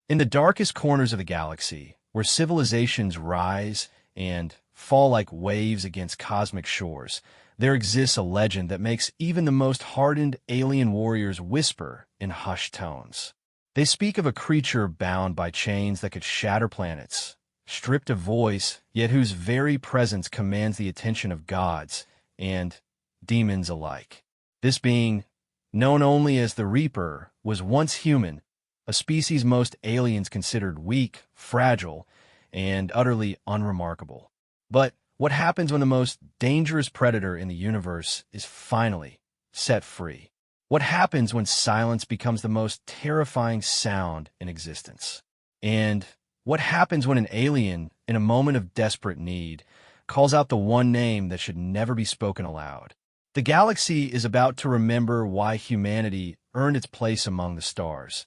In the darkest corners of the galaxy, where civilizations rise and fall like waves against cosmic shores, there exists a legend that makes even the most hardened alien warriors whisper in hushed tones. They speak of a creature bound by chains that could shatter planets, stripped of voice, yet whose very presence commands the attention of gods and demons alike. This being, known only as the Reaper, was once human, a species most aliens considered weak, fragile, and utterly unremarkable. But what happens when the most dangerous predator in the universe is finally set free? What happens when silence becomes the most terrifying sound in existence? And what happens when an alien, in a moment of desperate need, calls out the one name that should never be spoken aloud? The galaxy is about to remember why humanity earned its place among the stars,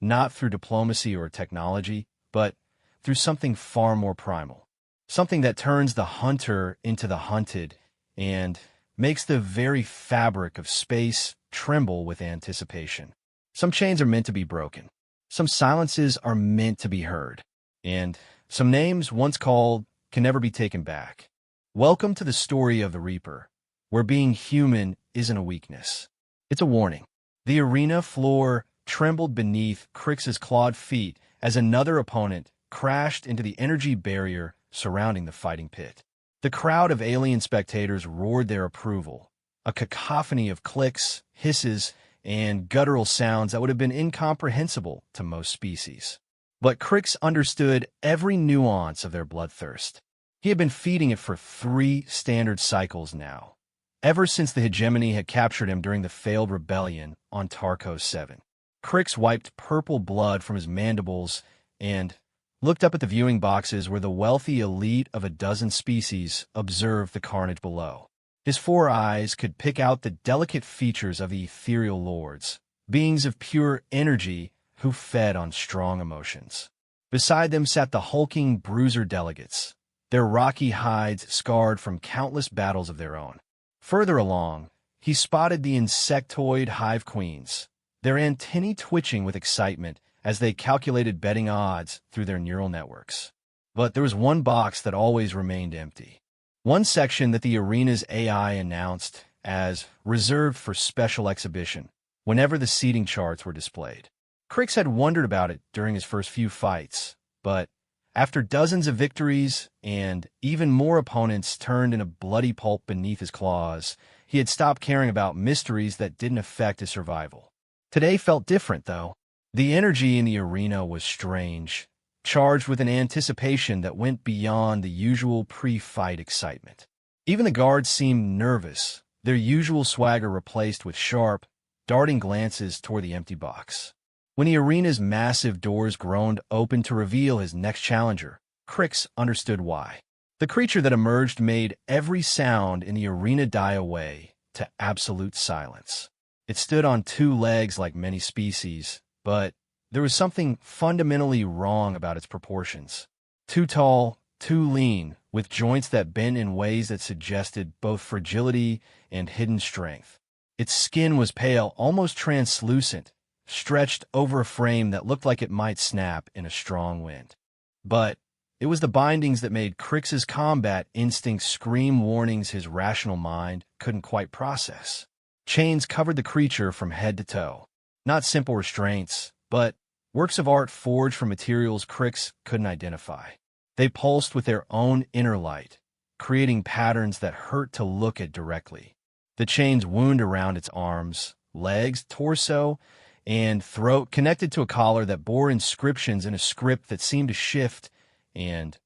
not through diplomacy or technology, but through something far more primal. Something that turns the hunter into the hunted and makes the very fabric of space tremble with anticipation. Some chains are meant to be broken. Some silences are meant to be heard. And some names once called can never be taken back. Welcome to the story of the Reaper, where being human isn't a weakness. It's a warning. The arena floor trembled beneath Crix's clawed feet as another opponent crashed into the energy barrier surrounding the fighting pit. The crowd of alien spectators roared their approval, a cacophony of clicks, hisses, and guttural sounds that would have been incomprehensible to most species. But Crix understood every nuance of their bloodthirst. He had been feeding it for 3 standard cycles now, ever since the hegemony had captured him during the failed rebellion on Tarkos 7. Crix wiped purple blood from his mandibles and looked up at the viewing boxes where the wealthy elite of a dozen species observed the carnage below. His 4 eyes could pick out the delicate features of the ethereal lords, beings of pure energy who fed on strong emotions. Beside them sat the hulking bruiser delegates, their rocky hides scarred from countless battles of their own. Further along, he spotted the insectoid hive queens, their antennae twitching with excitement as they calculated betting odds through their neural networks. But there was one box that always remained empty. One section that the arena's AI announced as reserved for special exhibition whenever the seating charts were displayed. Crix had wondered about it during his first few fights, but after dozens of victories and even more opponents turned into bloody pulp beneath his claws, he had stopped caring about mysteries that didn't affect his survival. Today felt different, though. The energy in the arena was strange, charged with an anticipation that went beyond the usual pre-fight excitement. Even the guards seemed nervous, their usual swagger replaced with sharp, darting glances toward the empty box. When the arena's massive doors groaned open to reveal his next challenger, Crix understood why. The creature that emerged made every sound in the arena die away to absolute silence. It stood on 2 legs like many species, but there was something fundamentally wrong about its proportions. Too tall, too lean, with joints that bent in ways that suggested both fragility and hidden strength. Its skin was pale, almost translucent, stretched over a frame that looked like it might snap in a strong wind. But it was the bindings that made Crix's combat instincts scream warnings his rational mind couldn't quite process. Chains covered the creature from head to toe. Not simple restraints, but works of art forged from materials Crix couldn't identify. They pulsed with their own inner light, creating patterns that hurt to look at directly. The chains wound around its arms, legs, torso, and throat connected to a collar that bore inscriptions in a script that seemed to shift and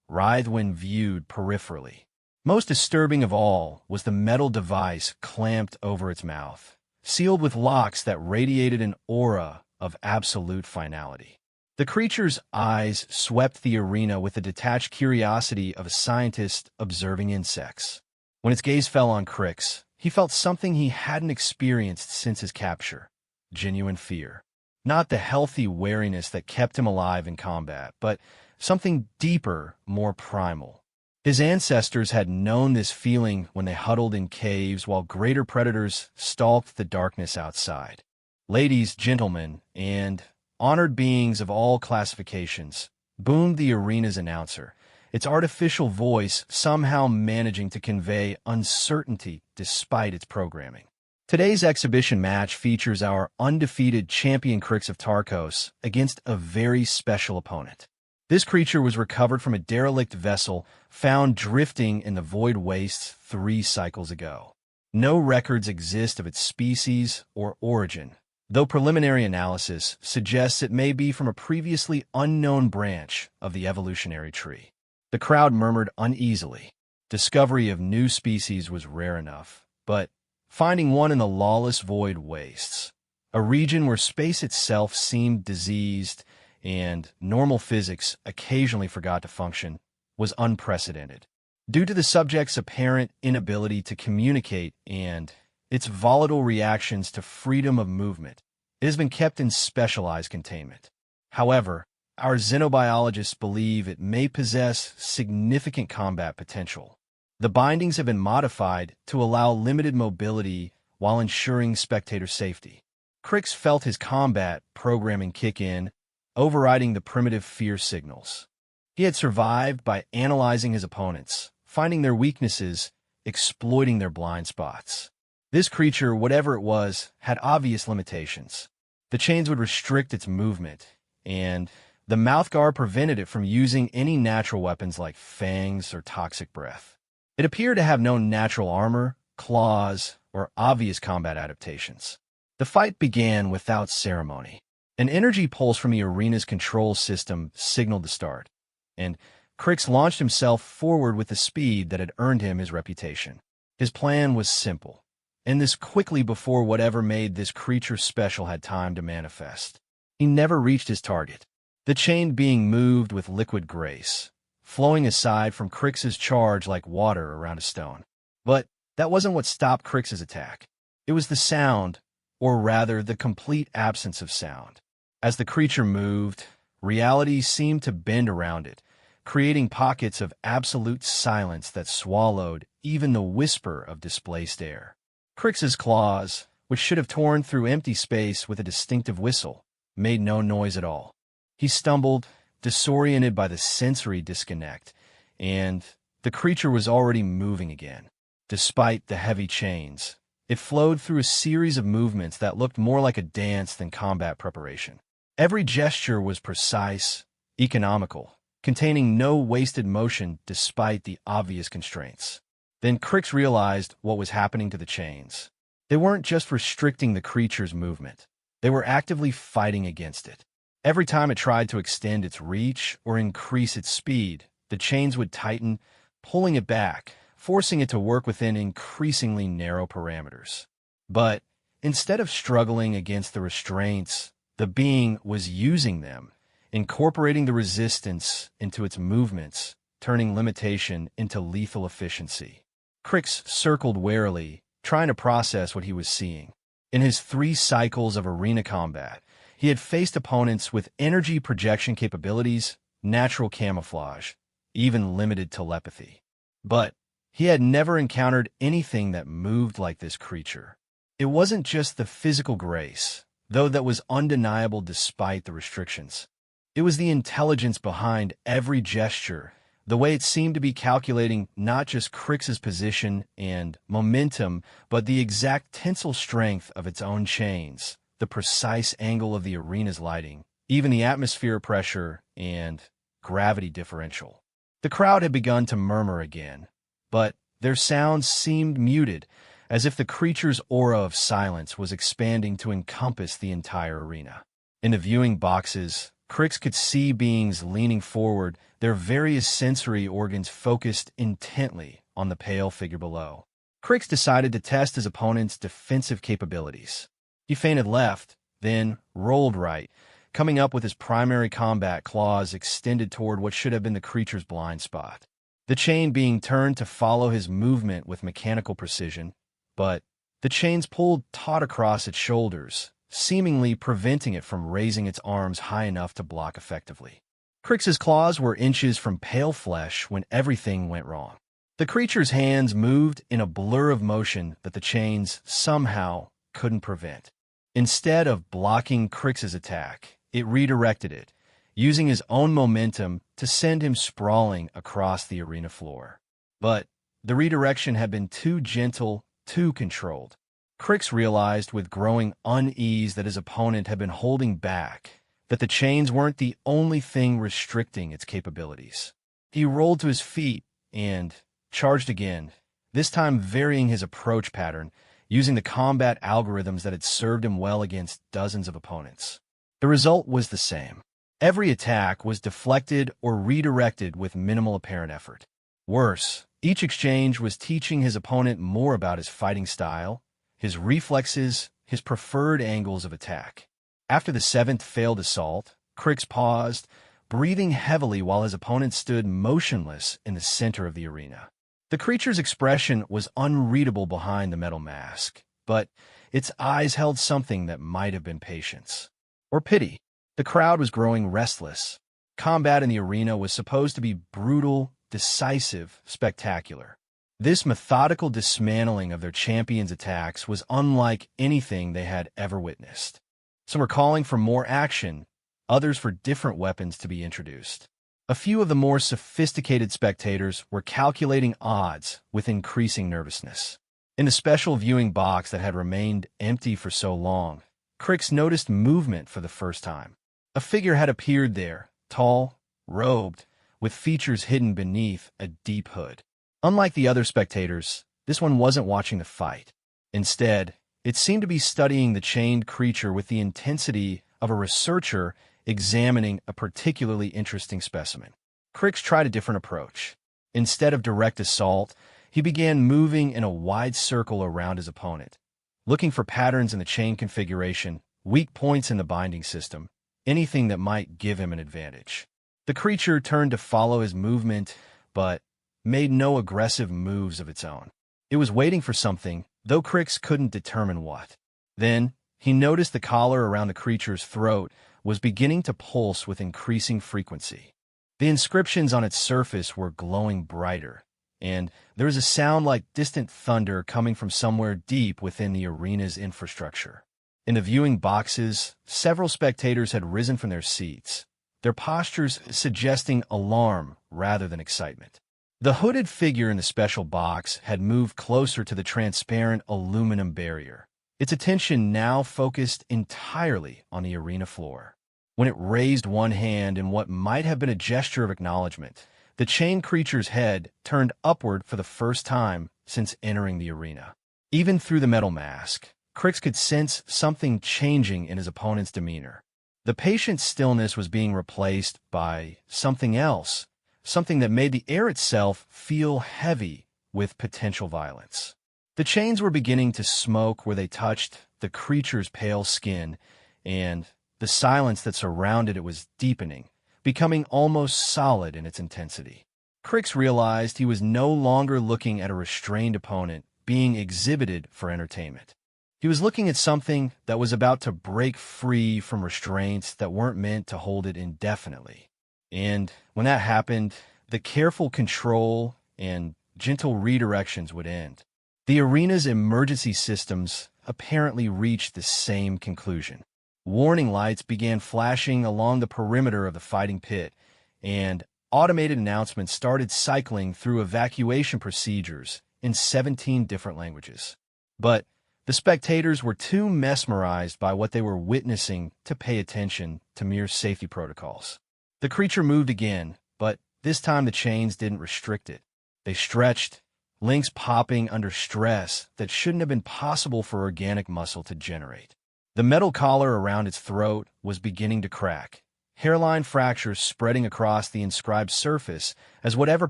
writhe when viewed peripherally. Most disturbing of all was the metal device clamped over its mouth, sealed with locks that radiated an aura of absolute finality. The creature's eyes swept the arena with the detached curiosity of a scientist observing insects. When its gaze fell on Crix, he felt something he hadn't experienced since his capture. Genuine fear. Not the healthy wariness that kept him alive in combat, but something deeper, more primal. His ancestors had known this feeling when they huddled in caves while greater predators stalked the darkness outside. Ladies, gentlemen, and honored beings of all classifications, boomed the arena's announcer, its artificial voice somehow managing to convey uncertainty despite its programming. Today's exhibition match features our undefeated champion Crix of Tarkos against a very special opponent. This creature was recovered from a derelict vessel found drifting in the void wastes 3 cycles ago. No records exist of its species or origin, though preliminary analysis suggests it may be from a previously unknown branch of the evolutionary tree. The crowd murmured uneasily. Discovery of new species was rare enough, but finding one in the lawless void wastes, a region where space itself seemed diseased and normal physics occasionally forgot to function, was unprecedented. Due to the subject's apparent inability to communicate and its volatile reactions to freedom of movement, it has been kept in specialized containment. However, our xenobiologists believe it may possess significant combat potential. The bindings have been modified to allow limited mobility while ensuring spectator safety. Crix felt his combat programming kick in, overriding the primitive fear signals. He had survived by analyzing his opponents, finding their weaknesses, exploiting their blind spots. This creature, whatever it was, had obvious limitations. The chains would restrict its movement, and the mouthguard prevented it from using any natural weapons like fangs or toxic breath. It appeared to have no natural armor, claws, or obvious combat adaptations. The fight began without ceremony. An energy pulse from the arena's control system signaled the start, and Crix launched himself forward with the speed that had earned him his reputation. His plan was simple, and this quickly before whatever made this creature special had time to manifest. He never reached his target, the chain being moved with liquid grace, flowing aside from Crix's charge like water around a stone. But that wasn't what stopped Crix's attack. It was the sound, or rather the complete absence of sound. As the creature moved, reality seemed to bend around it, creating pockets of absolute silence that swallowed even the whisper of displaced air. Crix's claws, which should have torn through empty space with a distinctive whistle, made no noise at all. He stumbled, disoriented by the sensory disconnect, and the creature was already moving again. Despite the heavy chains, it flowed through a series of movements that looked more like a dance than combat preparation. Every gesture was precise, economical, containing no wasted motion despite the obvious constraints. Then Crix realized what was happening to the chains. They weren't just restricting the creature's movement. They were actively fighting against it. Every time it tried to extend its reach or increase its speed, the chains would tighten, pulling it back, forcing it to work within increasingly narrow parameters. But instead of struggling against the restraints, the being was using them, incorporating the resistance into its movements, turning limitation into lethal efficiency. Crix circled warily, trying to process what he was seeing. In his 3 cycles of arena combat, he had faced opponents with energy projection capabilities, natural camouflage, even limited telepathy. But he had never encountered anything that moved like this creature. It wasn't just the physical grace, though that was undeniable despite the restrictions. It was the intelligence behind every gesture, the way it seemed to be calculating not just Crix's position and momentum, but the exact tensile strength of its own chains, the precise angle of the arena's lighting, even the atmosphere pressure and gravity differential. The crowd had begun to murmur again, but their sounds seemed muted, as if the creature's aura of silence was expanding to encompass the entire arena. In the viewing boxes, Crix could see beings leaning forward, their various sensory organs focused intently on the pale figure below. Crix decided to test his opponent's defensive capabilities. He feinted left, then rolled right, coming up with his primary combat claws extended toward what should have been the creature's blind spot. The chain being turned to follow his movement with mechanical precision, but the chains pulled taut across its shoulders, seemingly preventing it from raising its arms high enough to block effectively. Crix's claws were inches from pale flesh when everything went wrong. The creature's hands moved in a blur of motion that the chains somehow couldn't prevent. Instead of blocking Crix's attack, it redirected it, using his own momentum to send him sprawling across the arena floor. But the redirection had been too gentle, too controlled. Crix realized with growing unease that his opponent had been holding back, that the chains weren't the only thing restricting its capabilities. He rolled to his feet and charged again, this time varying his approach pattern, using the combat algorithms that had served him well against dozens of opponents. The result was the same. Every attack was deflected or redirected with minimal apparent effort. Worse, each exchange was teaching his opponent more about his fighting style, his reflexes, his preferred angles of attack. After the seventh failed assault, Crix paused, breathing heavily while his opponent stood motionless in the center of the arena. The creature's expression was unreadable behind the metal mask, but its eyes held something that might have been patience. Or pity. The crowd was growing restless. Combat in the arena was supposed to be brutal, decisive, spectacular. This methodical dismantling of their champion's attacks was unlike anything they had ever witnessed. Some were calling for more action, others for different weapons to be introduced. A few of the more sophisticated spectators were calculating odds with increasing nervousness. In the special viewing box that had remained empty for so long, Crix noticed movement for the first time. A figure had appeared there, tall, robed, with features hidden beneath a deep hood. Unlike the other spectators, this one wasn't watching the fight. Instead, it seemed to be studying the chained creature with the intensity of a researcher examining a particularly interesting specimen. Crix tried a different approach. Instead of direct assault, he began moving in a wide circle around his opponent, looking for patterns in the chain configuration, weak points in the binding system, anything that might give him an advantage. The creature turned to follow his movement, but made no aggressive moves of its own. It was waiting for something, though Crix couldn't determine what. Then, he noticed the collar around the creature's throat was beginning to pulse with increasing frequency. The inscriptions on its surface were glowing brighter, and there was a sound like distant thunder coming from somewhere deep within the arena's infrastructure. In the viewing boxes, several spectators had risen from their seats, their postures suggesting alarm rather than excitement. The hooded figure in the special box had moved closer to the transparent aluminum barrier, its attention now focused entirely on the arena floor. When it raised one hand in what might have been a gesture of acknowledgement, the chained creature's head turned upward for the first time since entering the arena. Even through the metal mask, Crix could sense something changing in his opponent's demeanor. The patient stillness was being replaced by something else, something that made the air itself feel heavy with potential violence. The chains were beginning to smoke where they touched the creature's pale skin, and the silence that surrounded it was deepening, becoming almost solid in its intensity. Crix realized he was no longer looking at a restrained opponent being exhibited for entertainment. He was looking at something that was about to break free from restraints that weren't meant to hold it indefinitely. And when that happened, the careful control and gentle redirections would end. The arena's emergency systems apparently reached the same conclusion. Warning lights began flashing along the perimeter of the fighting pit, and automated announcements started cycling through evacuation procedures in 17 different languages. But the spectators were too mesmerized by what they were witnessing to pay attention to mere safety protocols. The creature moved again, but this time the chains didn't restrict it. They stretched, links popping under stress that shouldn't have been possible for organic muscle to generate. The metal collar around its throat was beginning to crack, hairline fractures spreading across the inscribed surface as whatever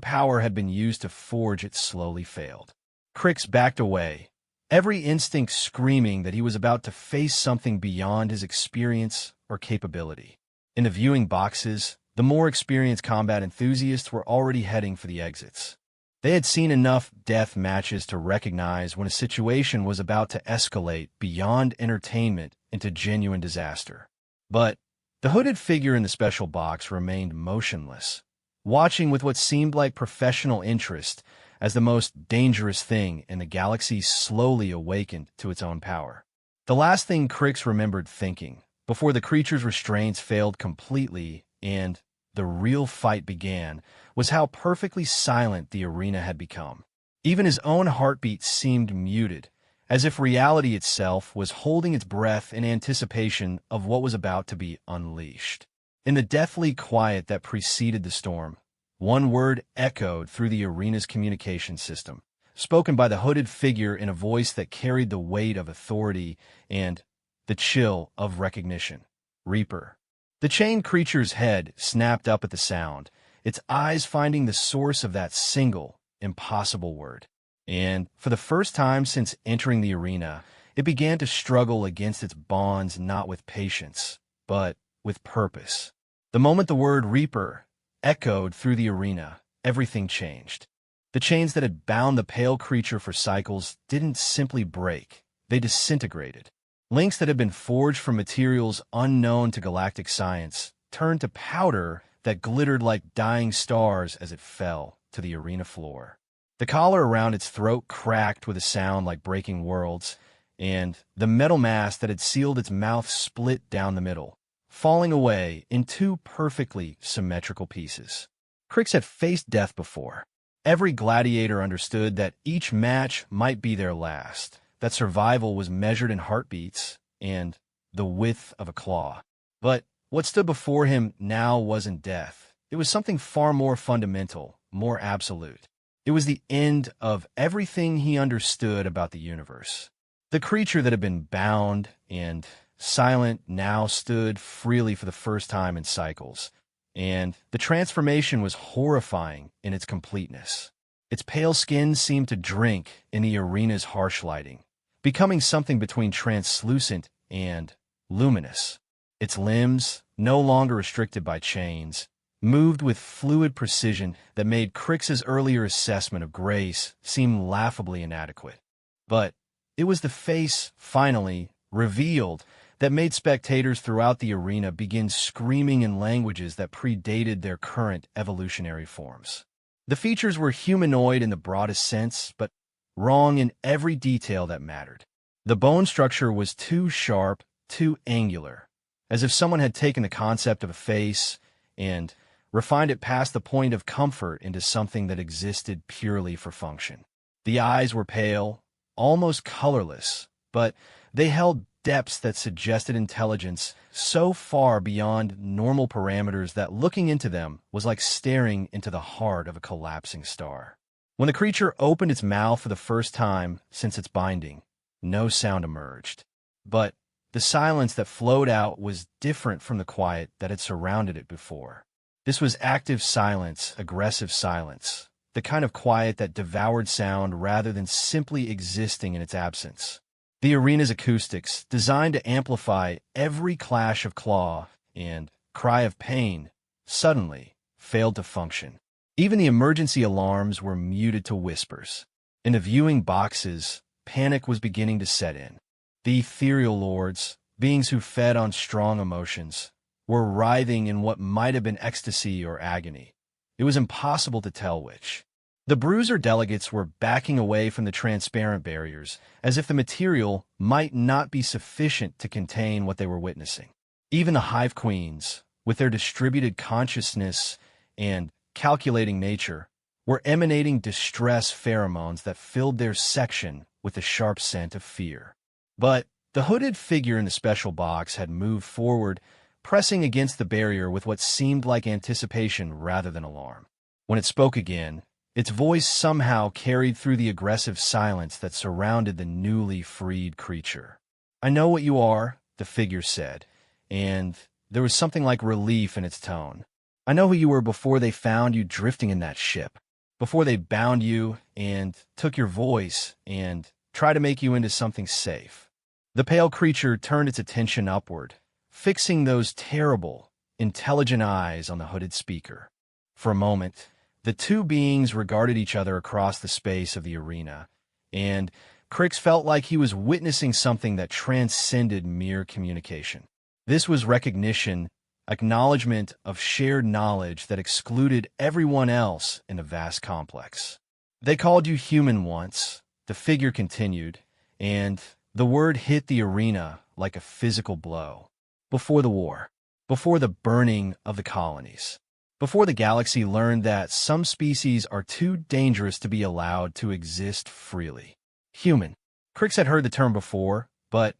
power had been used to forge it slowly failed. Crix backed away, every instinct screaming that he was about to face something beyond his experience or capability. In the viewing boxes, the more experienced combat enthusiasts were already heading for the exits. They had seen enough death matches to recognize when a situation was about to escalate beyond entertainment into genuine disaster. But the hooded figure in the special box remained motionless, watching with what seemed like professional interest as the most dangerous thing in the galaxy slowly awakened to its own power. The last thing Crix remembered thinking, before the creature's restraints failed completely and the real fight began, was how perfectly silent the arena had become. Even his own heartbeat seemed muted, as if reality itself was holding its breath in anticipation of what was about to be unleashed. In the deathly quiet that preceded the storm, one word echoed through the arena's communication system, spoken by the hooded figure in a voice that carried the weight of authority and the chill of recognition. Reaper. The chained creature's head snapped up at the sound, its eyes finding the source of that single, impossible word. And, for the first time since entering the arena, it began to struggle against its bonds not with patience, but with purpose. The moment the word Reaper echoed through the arena, everything changed. The chains that had bound the pale creature for cycles didn't simply break, they disintegrated. Links that had been forged from materials unknown to galactic science turned to powder that glittered like dying stars as it fell to the arena floor. The collar around its throat cracked with a sound like breaking worlds, and the metal mask that had sealed its mouth split down the middle, falling away in two perfectly symmetrical pieces. Crix had faced death before. Every gladiator understood that each match might be their last, that survival was measured in heartbeats and the width of a claw. But what stood before him now wasn't death. It was something far more fundamental, more absolute. It was the end of everything he understood about the universe. The creature that had been bound and silent now stood freely for the first time in cycles, and the transformation was horrifying in its completeness. Its pale skin seemed to drink in the arena's harsh lighting, becoming something between translucent and luminous. Its limbs, no longer restricted by chains, moved with fluid precision that made Crix's earlier assessment of grace seem laughably inadequate. But it was the face, finally, revealed, that made spectators throughout the arena begin screaming in languages that predated their current evolutionary forms. The features were humanoid in the broadest sense, but wrong in every detail that mattered. The bone structure was too sharp, too angular, as if someone had taken the concept of a face and refined it past the point of comfort into something that existed purely for function. The eyes were pale, almost colorless, but they held depths that suggested intelligence so far beyond normal parameters that looking into them was like staring into the heart of a collapsing star. When the creature opened its mouth for the first time since its binding, no sound emerged. But the silence that flowed out was different from the quiet that had surrounded it before. This was active silence, aggressive silence, the kind of quiet that devoured sound rather than simply existing in its absence. The arena's acoustics, designed to amplify every clash of claw and cry of pain, suddenly failed to function. Even the emergency alarms were muted to whispers. In the viewing boxes, panic was beginning to set in. The ethereal lords, beings who fed on strong emotions, were writhing in what might have been ecstasy or agony. It was impossible to tell which. The bruiser delegates were backing away from the transparent barriers, as if the material might not be sufficient to contain what they were witnessing. Even the hive queens, with their distributed consciousness and calculating nature, were emanating distress pheromones that filled their section with the sharp scent of fear. But the hooded figure in the special box had moved forward, pressing against the barrier with what seemed like anticipation rather than alarm. When it spoke again, its voice somehow carried through the aggressive silence that surrounded the newly freed creature. "I know what you are," the figure said, and there was something like relief in its tone. "I know who you were before they found you drifting in that ship, before they bound you and took your voice and tried to make you into something safe." The pale creature turned its attention upward, fixing those terrible, intelligent eyes on the hooded speaker. For a moment, the two beings regarded each other across the space of the arena, and Crix felt like he was witnessing something that transcended mere communication. This was recognition, acknowledgement of shared knowledge that excluded everyone else in the vast complex. "They called you human once," the figure continued, and the word hit the arena like a physical blow. before the war, before the burning of the colonies, before the galaxy learned that some species are too dangerous to be allowed to exist freely. Human. Critics had heard the term before, but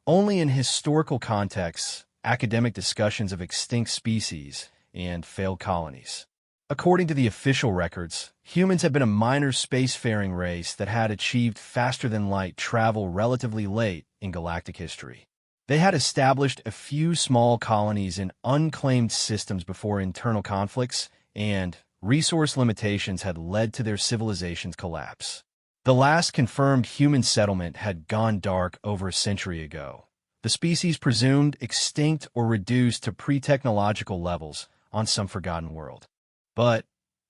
only in historical contexts, academic discussions of extinct species, and failed colonies. According to the official records, humans have been a minor spacefaring race that had achieved faster-than-light travel relatively late in galactic history. They had established a few small colonies in unclaimed systems before internal conflicts, and resource limitations had led to their civilization's collapse. The last confirmed human settlement had gone dark over a century ago. The species presumed extinct or reduced to pre-technological levels on some forgotten world. But,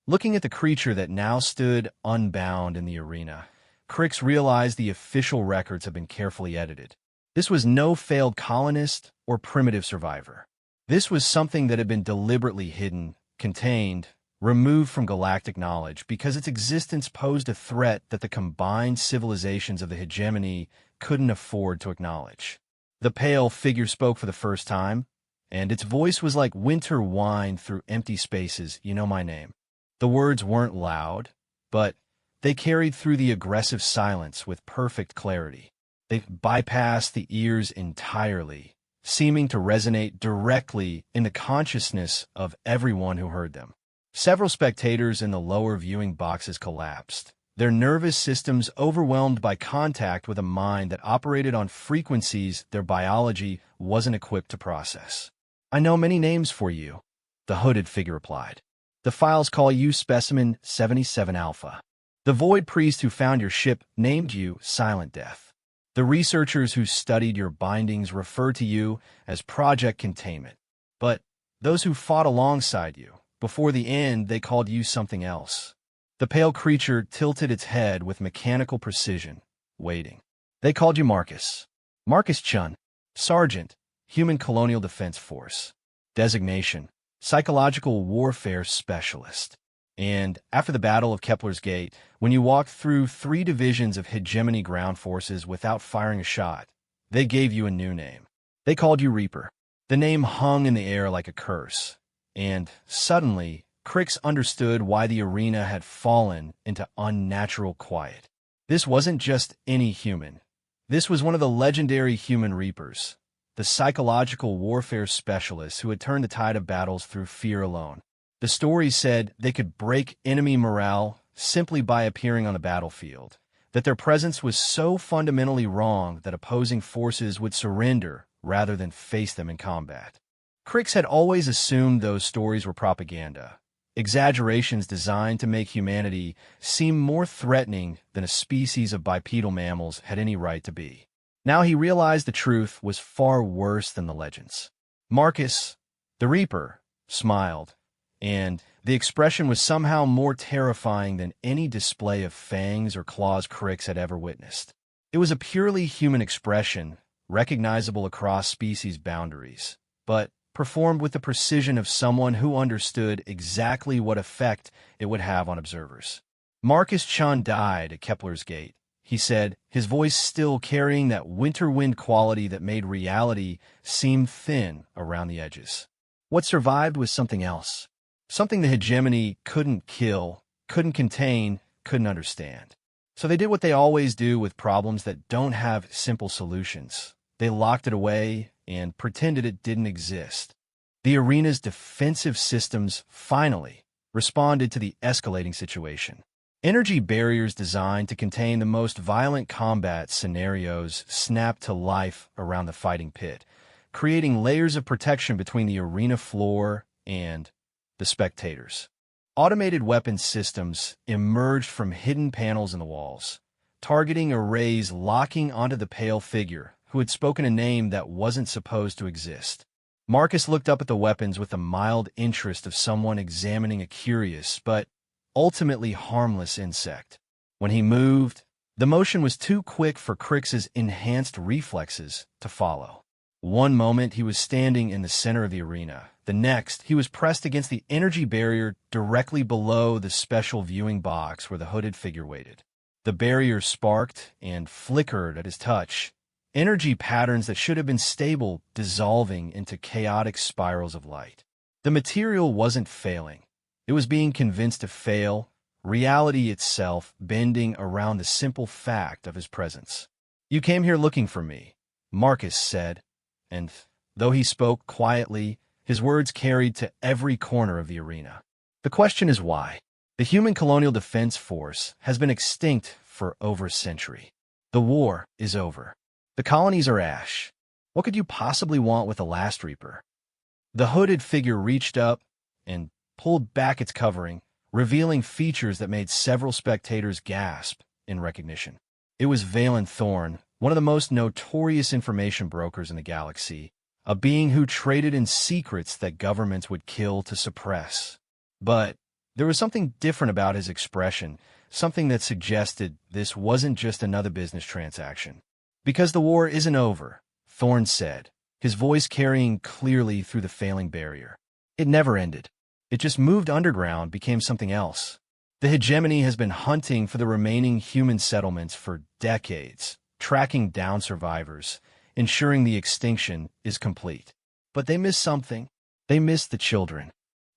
looking at the creature that now stood unbound in the arena, critics realized the official records have been carefully edited. This was no failed colonist or primitive survivor. This was something that had been deliberately hidden, contained, removed from galactic knowledge because its existence posed a threat that the combined civilizations of the hegemony couldn't afford to acknowledge. The pale figure spoke for the first time, and its voice was like winter wine through empty spaces. You know my name. The words weren't loud, but they carried through the aggressive silence with perfect clarity. They bypassed the ears entirely, seeming to resonate directly in the consciousness of everyone who heard them. Several spectators in the lower viewing boxes collapsed, their nervous systems overwhelmed by contact with a mind that operated on frequencies their biology wasn't equipped to process. "I know many names for you," the hooded figure replied. "The files call you Specimen 77 Alpha. The Void Priest who found your ship named you Silent Death. The researchers who studied your bindings refer to you as Project Containment. But those who fought alongside you, before the end, they called you something else." The pale creature tilted its head with mechanical precision, waiting. "They called you Marcus. Marcus Chun, Sergeant, Human Colonial Defense Force. Designation, Psychological Warfare Specialist. And after the Battle of Kepler's Gate, when you walked through 3 divisions of hegemony ground forces without firing a shot, they gave you a new name. They called you Reaper." The name hung in the air like a curse, and suddenly, critics understood why the arena had fallen into unnatural quiet. This wasn't just any human. This was one of the legendary human Reapers, the psychological warfare specialists who had turned the tide of battles through fear alone. The stories said they could break enemy morale simply by appearing on the battlefield, that their presence was so fundamentally wrong that opposing forces would surrender rather than face them in combat. Critics had always assumed those stories were propaganda, exaggerations designed to make humanity seem more threatening than a species of bipedal mammals had any right to be. Now he realized the truth was far worse than the legends. Marcus, the Reaper, smiled, and the expression was somehow more terrifying than any display of fangs or claws critics had ever witnessed. It was a purely human expression, recognizable across species boundaries, but performed with the precision of someone who understood exactly what effect it would have on observers. "Marcus Chun died at Kepler's Gate," he said, his voice still carrying that winter wind quality that made reality seem thin around the edges. What survived was something else. Something the hegemony couldn't kill, couldn't contain, couldn't understand. So they did what they always do with problems that don't have simple solutions. They locked it away and pretended it didn't exist. The arena's defensive systems finally responded to the escalating situation. Energy barriers designed to contain the most violent combat scenarios snapped to life around the fighting pit, creating layers of protection between the arena floor and the spectators. Automated weapons systems emerged from hidden panels in the walls, targeting arrays locking onto the pale figure who had spoken a name that wasn't supposed to exist. Marcus looked up at the weapons with the mild interest of someone examining a curious but ultimately harmless insect. When he moved, the motion was too quick for Crix's enhanced reflexes to follow. One moment he was standing in the center of the arena. The next, he was pressed against the energy barrier directly below the special viewing box where the hooded figure waited. The barrier sparked and flickered at his touch, energy patterns that should have been stable dissolving into chaotic spirals of light. The material wasn't failing. It was being convinced to fail, reality itself bending around the simple fact of his presence. "You came here looking for me," Marcus said, and though he spoke quietly, his words carried to every corner of the arena. "The question is why? The human colonial defense force has been extinct for over a century. The war is over. The colonies are ash. What could you possibly want with a Last Reaper?" The hooded figure reached up and pulled back its covering, revealing features that made several spectators gasp in recognition. It was Valen Thorn, one of the most notorious information brokers in the galaxy, a being who traded in secrets that governments would kill to suppress. But there was something different about his expression, something that suggested this wasn't just another business transaction. "Because the war isn't over," Thorn said, his voice carrying clearly through the failing barrier. "It never ended. It just moved underground, became something else. The hegemony has been hunting for the remaining human settlements for decades, tracking down survivors, ensuring the extinction is complete. But they missed something. They missed the children."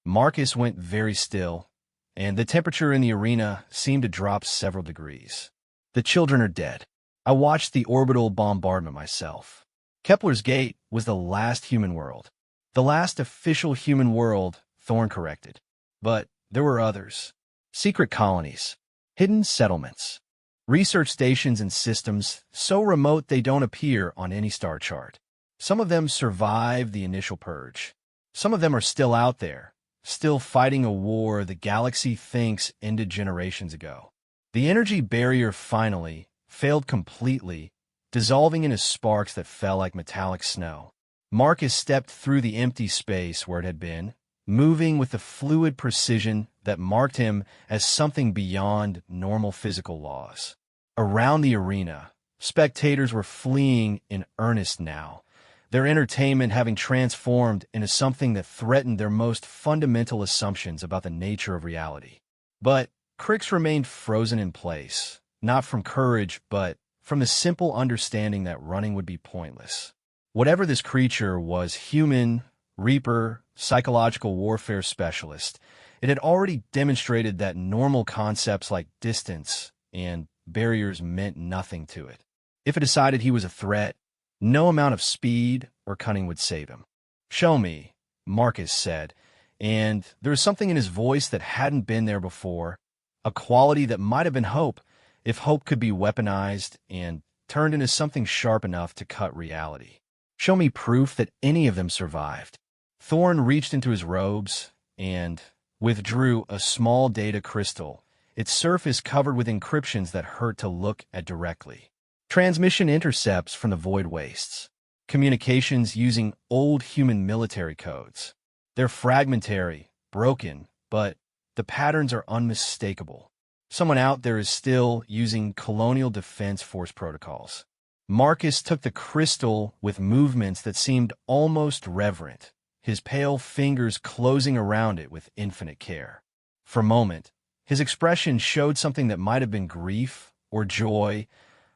Marcus went very still, and the temperature in the arena seemed to drop several degrees. "The children are dead. I watched the orbital bombardment myself. Kepler's Gate was the last human world. The last official human world," Thorn corrected. "But there were others. Secret colonies, hidden settlements, research stations and systems so remote they don't appear on any star chart. Some of them survived the initial purge. Some of them are still out there, still fighting a war the galaxy thinks ended generations ago." The energy barrier finally failed completely, dissolving into sparks that fell like metallic snow. Marcus stepped through the empty space where it had been, moving with the fluid precision that marked him as something beyond normal physical laws. Around the arena, spectators were fleeing in earnest now, their entertainment having transformed into something that threatened their most fundamental assumptions about the nature of reality. But Crix remained frozen in place, not from courage, but from the simple understanding that running would be pointless. Whatever this creature was, human, Reaper, psychological warfare specialist, it had already demonstrated that normal concepts like distance and barriers meant nothing to it. If it decided he was a threat, no amount of speed or cunning would save him. "Show me," Marcus said, and there was something in his voice that hadn't been there before, a quality that might have been hope, if hope could be weaponized and turned into something sharp enough to cut reality. "Show me proof that any of them survived." Thorn reached into his robes and withdrew a small data crystal, its surface covered with encryptions that hurt to look at directly. Transmission intercepts from the void wastes. Communications using old human military codes. They're fragmentary, broken, but the patterns are unmistakable. Someone out there is still using colonial defense force protocols. Marcus took the crystal with movements that seemed almost reverent, his pale fingers closing around it with infinite care. For a moment, his expression showed something that might have been grief or joy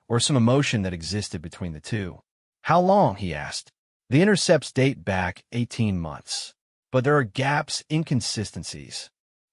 or some emotion that existed between the two. "How long?" he asked. "The intercepts date back 18 months, but there are gaps, inconsistencies.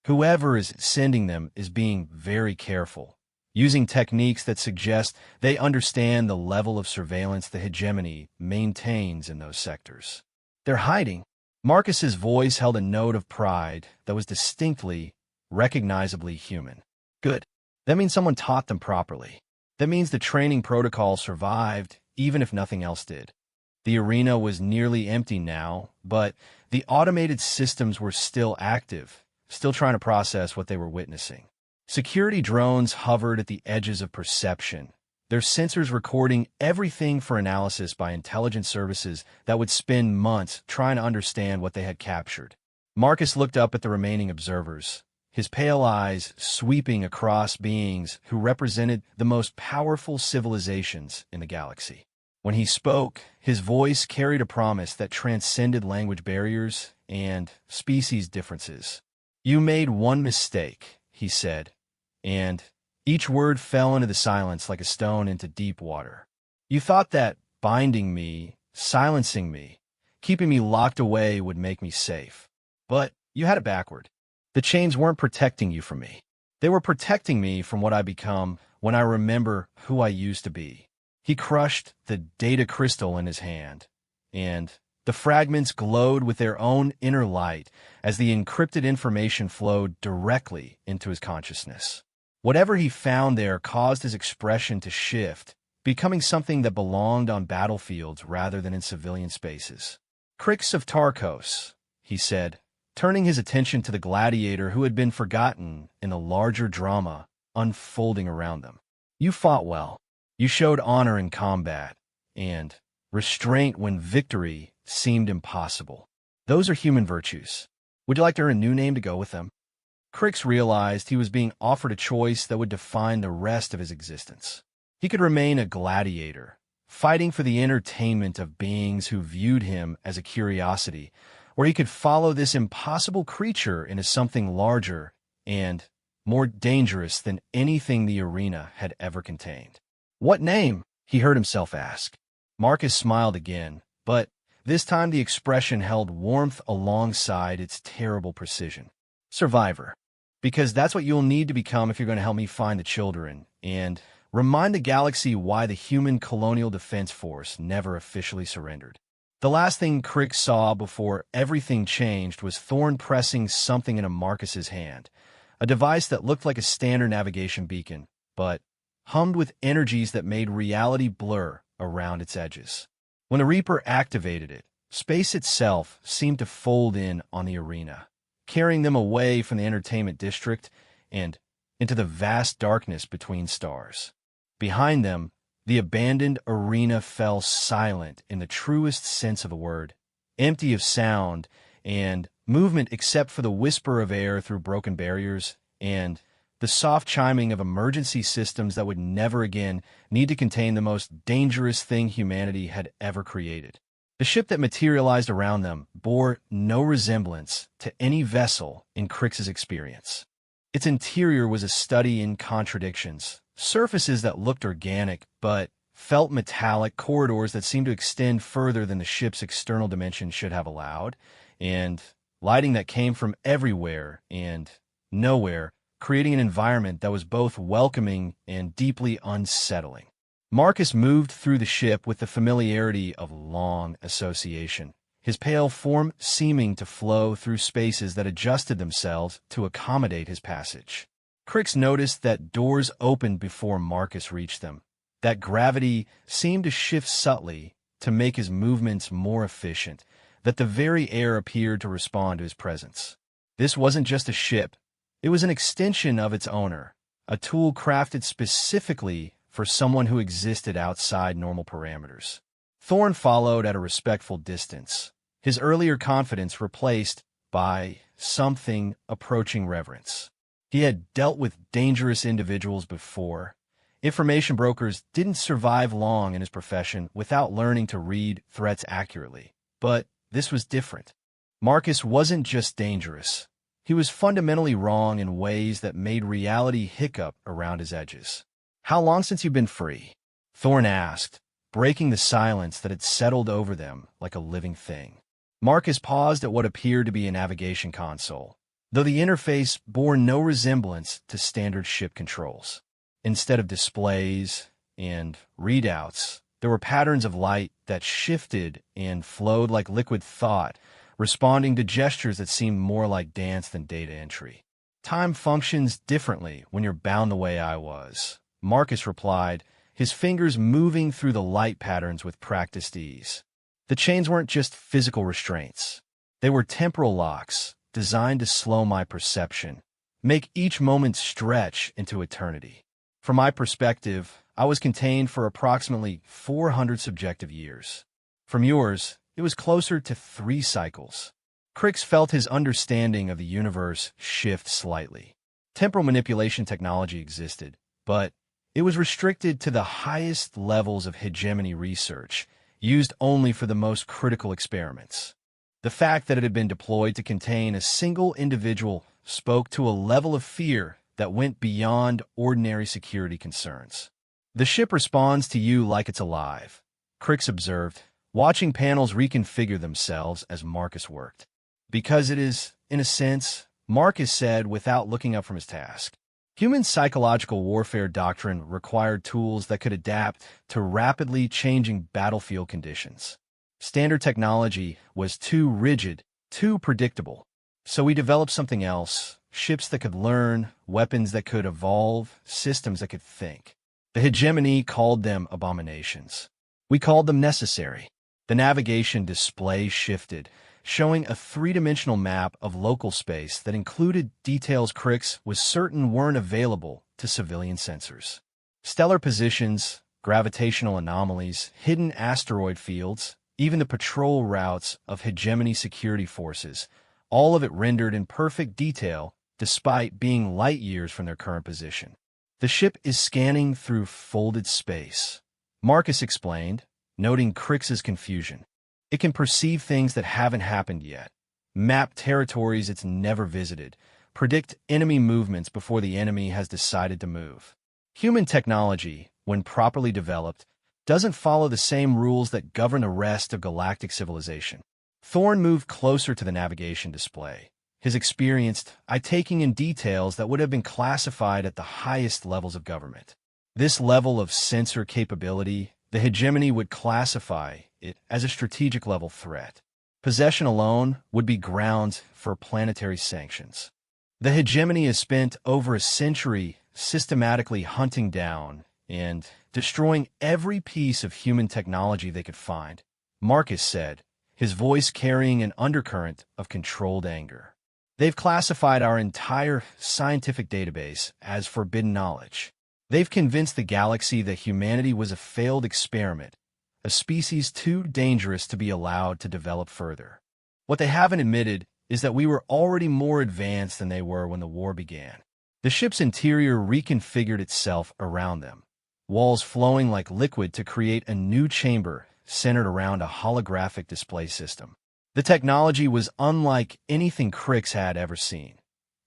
Whoever is sending them is being very careful, using techniques that suggest they understand the level of surveillance the hegemony maintains in those sectors. They're hiding." Marcus's voice held a note of pride that was distinctly, recognizably human. "Good. That means someone taught them properly. That means the training protocol survived, even if nothing else did." The arena was nearly empty now, but the automated systems were still active, still trying to process what they were witnessing. Security drones hovered at the edges of perception, their sensors recording everything for analysis by intelligence services that would spend months trying to understand what they had captured. Marcus looked up at the remaining observers, his pale eyes sweeping across beings who represented the most powerful civilizations in the galaxy. When he spoke, his voice carried a promise that transcended language barriers and species differences. "You made one mistake," he said, and each word fell into the silence like a stone into deep water. "You thought that binding me, silencing me, keeping me locked away would make me safe. But you had it backward. The chains weren't protecting you from me. They were protecting me from what I become when I remember who I used to be. He crushed the data crystal in his hand, and the fragments glowed with their own inner light as the encrypted information flowed directly into his consciousness. Whatever he found there caused his expression to shift, becoming something that belonged on battlefields rather than in civilian spaces. "Crix of Tarkos," he said, turning his attention to the gladiator who had been forgotten in the larger drama unfolding around them. "You fought well. You showed honor in combat, and restraint when victory seemed impossible. Those are human virtues. Would you like to earn a new name to go with them?" Crix realized he was being offered a choice that would define the rest of his existence. He could remain a gladiator, fighting for the entertainment of beings who viewed him as a curiosity, or he could follow this impossible creature into something larger and more dangerous than anything the arena had ever contained. "What name?" he heard himself ask. Marcus smiled again, but this time the expression held warmth alongside its terrible precision. "Survivor. Because that's what you'll need to become if you're going to help me find the children, and remind the galaxy why the human colonial defense force never officially surrendered." The last thing Crick saw before everything changed was Thorn pressing something into Marcus's hand, a device that looked like a standard navigation beacon, but hummed with energies that made reality blur around its edges. When the Reaper activated it, space itself seemed to fold in on the arena, carrying them away from the entertainment district and into the vast darkness between stars. Behind them, the abandoned arena fell silent in the truest sense of the word, empty of sound and movement except for the whisper of air through broken barriers and the soft chiming of emergency systems that would never again need to contain the most dangerous thing humanity had ever created. The ship that materialized around them bore no resemblance to any vessel in Crix's experience. Its interior was a study in contradictions, surfaces that looked organic but felt metallic, corridors that seemed to extend further than the ship's external dimensions should have allowed, and lighting that came from everywhere and nowhere, creating an environment that was both welcoming and deeply unsettling. Marcus moved through the ship with the familiarity of long association, his pale form seeming to flow through spaces that adjusted themselves to accommodate his passage. Crix noticed that doors opened before Marcus reached them, that gravity seemed to shift subtly to make his movements more efficient, that the very air appeared to respond to his presence. This wasn't just a ship. It was an extension of its owner, a tool crafted specifically for someone who existed outside normal parameters. Thorn followed at a respectful distance, his earlier confidence replaced by something approaching reverence. He had dealt with dangerous individuals before. Information brokers didn't survive long in his profession without learning to read threats accurately. But this was different. Marcus wasn't just dangerous. He was fundamentally wrong in ways that made reality hiccup around his edges. "How long since you've been free?" Thorn asked, breaking the silence that had settled over them like a living thing. Marcus paused at what appeared to be a navigation console, though the interface bore no resemblance to standard ship controls. Instead of displays and readouts, there were patterns of light that shifted and flowed like liquid thought, responding to gestures that seemed more like dance than data entry. "Time functions differently when you're bound the way I was," Marcus replied, his fingers moving through the light patterns with practiced ease. The chains weren't just physical restraints. They were temporal locks designed to slow my perception, make each moment stretch into eternity. From my perspective, I was contained for approximately 400 subjective years. From yours, it was closer to 3 cycles. Crix felt his understanding of the universe shift slightly. Temporal manipulation technology existed, but it was restricted to the highest levels of hegemony research, used only for the most critical experiments. The fact that it had been deployed to contain a single individual spoke to a level of fear that went beyond ordinary security concerns. "The ship responds to you like it's alive," Crix observed, watching panels reconfigure themselves as Marcus worked. Because it is, in a sense, Marcus said without looking up from his task. Human psychological warfare doctrine required tools that could adapt to rapidly changing battlefield conditions. Standard technology was too rigid, too predictable. So we developed something else, ships that could learn, weapons that could evolve, systems that could think. The hegemony called them abominations. We called them necessary. The navigation display shifted, showing a three-dimensional map of local space that included details Crix was certain weren't available to civilian sensors. Stellar positions, gravitational anomalies, hidden asteroid fields, even the patrol routes of hegemony security forces, all of it rendered in perfect detail despite being light years from their current position. The ship is scanning through folded space, Marcus explained, noting Crix's confusion. It can perceive things that haven't happened yet, map territories it's never visited, predict enemy movements before the enemy has decided to move. Human technology, when properly developed, doesn't follow the same rules that govern the rest of galactic civilization. Thorn moved closer to the navigation display, his experienced eye taking in details that would have been classified at the highest levels of government. This level of sensor capability, the hegemony would classify it as a strategic level threat. Possession alone would be grounds for planetary sanctions. The hegemony has spent over a century systematically hunting down and destroying every piece of human technology they could find, Marcus said, his voice carrying an undercurrent of controlled anger. They've classified our entire scientific database as forbidden knowledge. They've convinced the galaxy that humanity was a failed experiment, a species too dangerous to be allowed to develop further. What they haven't admitted is that we were already more advanced than they were when the war began. The ship's interior reconfigured itself around them, walls flowing like liquid to create a new chamber centered around a holographic display system. The technology was unlike anything Crix had ever seen.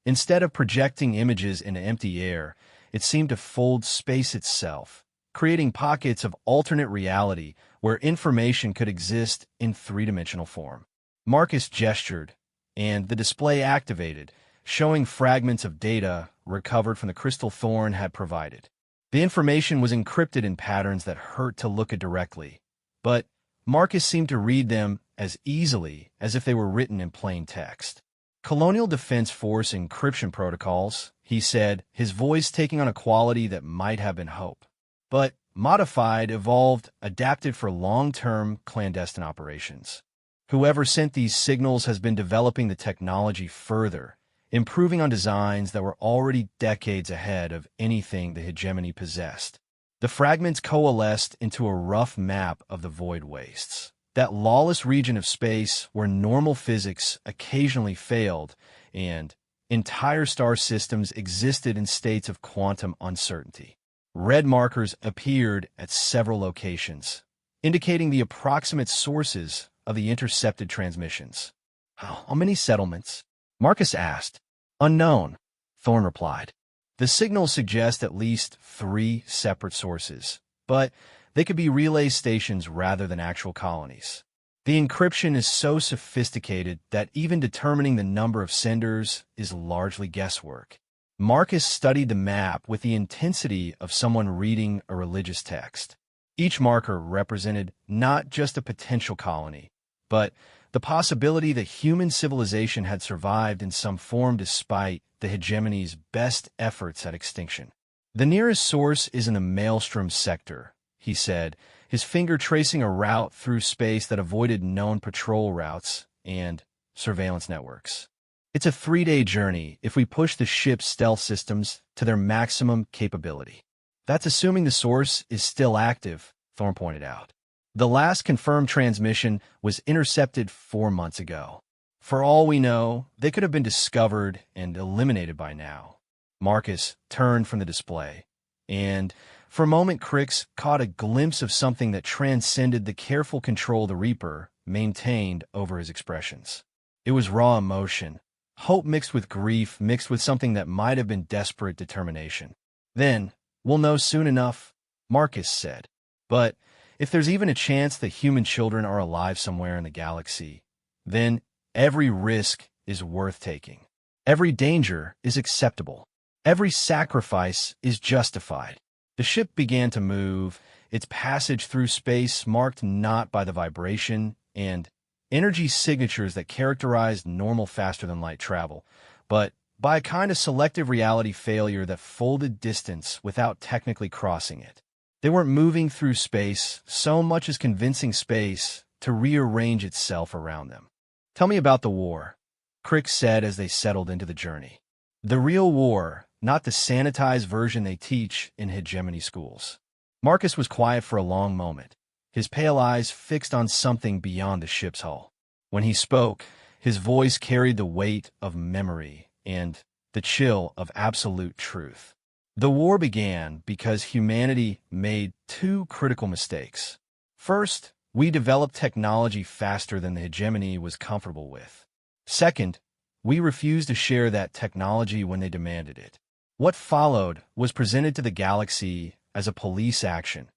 Instead of projecting images into empty air, it seemed to fold space itself, creating pockets of alternate reality where information could exist in three-dimensional form. Marcus gestured, and the display activated, showing fragments of data recovered from the crystal Thorn had provided. The information was encrypted in patterns that hurt to look at directly, but Marcus seemed to read them as easily as if they were written in plain text. Colonial Defense Force encryption protocols, he said, his voice taking on a quality that might have been hope. But modified, evolved, adapted for long-term clandestine operations. Whoever sent these signals has been developing the technology further, improving on designs that were already decades ahead of anything the hegemony possessed. The fragments coalesced into a rough map of the void wastes, that lawless region of space where normal physics occasionally failed and entire star systems existed in states of quantum uncertainty. Red markers appeared at several locations, indicating the approximate sources of the intercepted transmissions. How many settlements? Marcus asked. Unknown, Thorn replied. The signals suggest at least 3 separate sources, but they could be relay stations rather than actual colonies. The encryption is so sophisticated that even determining the number of senders is largely guesswork. Marcus studied the map with the intensity of someone reading a religious text. Each marker represented not just a potential colony, but the possibility that human civilization had survived in some form despite the hegemony's best efforts at extinction. The nearest source is in the Maelstrom sector, he said, his finger tracing a route through space that avoided known patrol routes and surveillance networks. It's a 3-day journey if we push the ship's stealth systems to their maximum capability. That's assuming the source is still active, Thorn pointed out. The last confirmed transmission was intercepted 4 months ago. For all we know, they could have been discovered and eliminated by now. Marcus turned from the display, and for a moment Crix caught a glimpse of something that transcended the careful control the Reaper maintained over his expressions. It was raw emotion, hope mixed with grief, mixed with something that might have been desperate determination. Then, we'll know soon enough, Marcus said. But If there's even a chance that human children are alive somewhere in the galaxy, then every risk is worth taking. Every danger is acceptable. Every sacrifice is justified. The ship began to move, its passage through space marked not by the vibration and energy signatures that characterized normal faster-than-light travel, but by a kind of selective reality failure that folded distance without technically crossing it. They weren't moving through space so much as convincing space to rearrange itself around them. "Tell me about the war," Crick said as they settled into the journey. "The real war, not the sanitized version they teach in hegemony schools." Marcus was quiet for a long moment, his pale eyes fixed on something beyond the ship's hull. When he spoke, his voice carried the weight of memory and the chill of absolute truth. The war began because humanity made two critical mistakes. First, we developed technology faster than the hegemony was comfortable with. Second, we refused to share that technology when they demanded it. What followed was presented to the galaxy as a police action,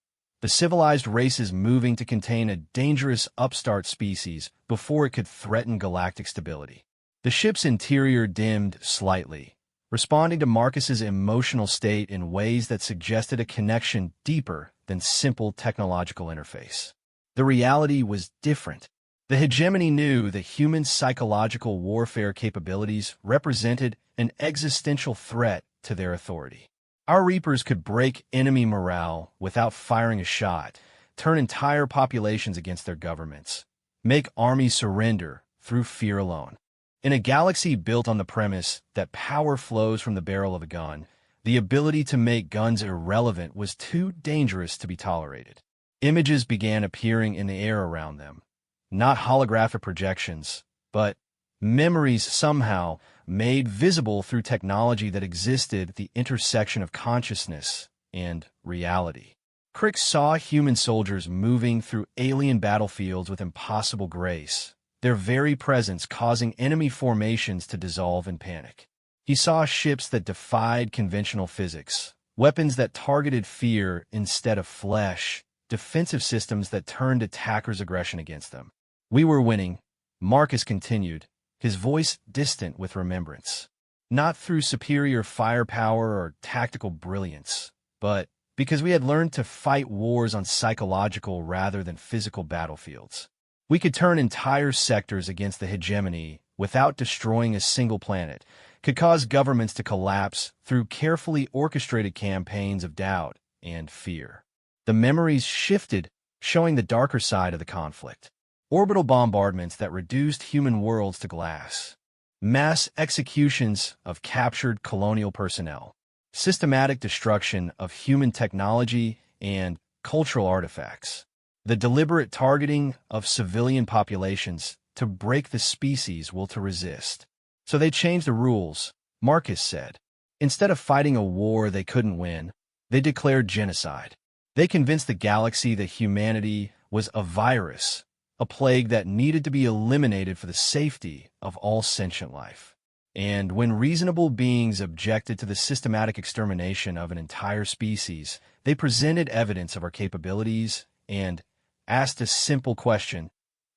the civilized races moving to contain a dangerous upstart species before it could threaten galactic stability. The ship's interior dimmed slightly, responding to Marcus's emotional state in ways that suggested a connection deeper than simple technological interface. The reality was different. The hegemony knew that human psychological warfare capabilities represented an existential threat to their authority. Our Reapers could break enemy morale without firing a shot, turn entire populations against their governments, make armies surrender through fear alone. In a galaxy built on the premise that power flows from the barrel of a gun, the ability to make guns irrelevant was too dangerous to be tolerated. Images began appearing in the air around them, not holographic projections, but memories somehow made visible through technology that existed at the intersection of consciousness and reality. Crick saw human soldiers moving through alien battlefields with impossible grace, their very presence causing enemy formations to dissolve in panic. He saw ships that defied conventional physics, weapons that targeted fear instead of flesh, defensive systems that turned attackers' aggression against them. "We were winning," Marcus continued, his voice distant with remembrance. "Not through superior firepower or tactical brilliance, but because we had learned to fight wars on psychological rather than physical battlefields. We could turn entire sectors against the hegemony without destroying a single planet, could cause governments to collapse through carefully orchestrated campaigns of doubt and fear." The memories shifted, showing the darker side of the conflict. Orbital bombardments that reduced human worlds to glass. Mass executions of captured colonial personnel. Systematic destruction of human technology and cultural artifacts. The deliberate targeting of civilian populations to break the species' will to resist. "So they changed the rules," Marcus said. "Instead of fighting a war they couldn't win, they declared genocide. They convinced the galaxy that humanity was a virus, a plague that needed to be eliminated for the safety of all sentient life. And when reasonable beings objected to the systematic extermination of an entire species, they presented evidence of our capabilities and asked a simple question: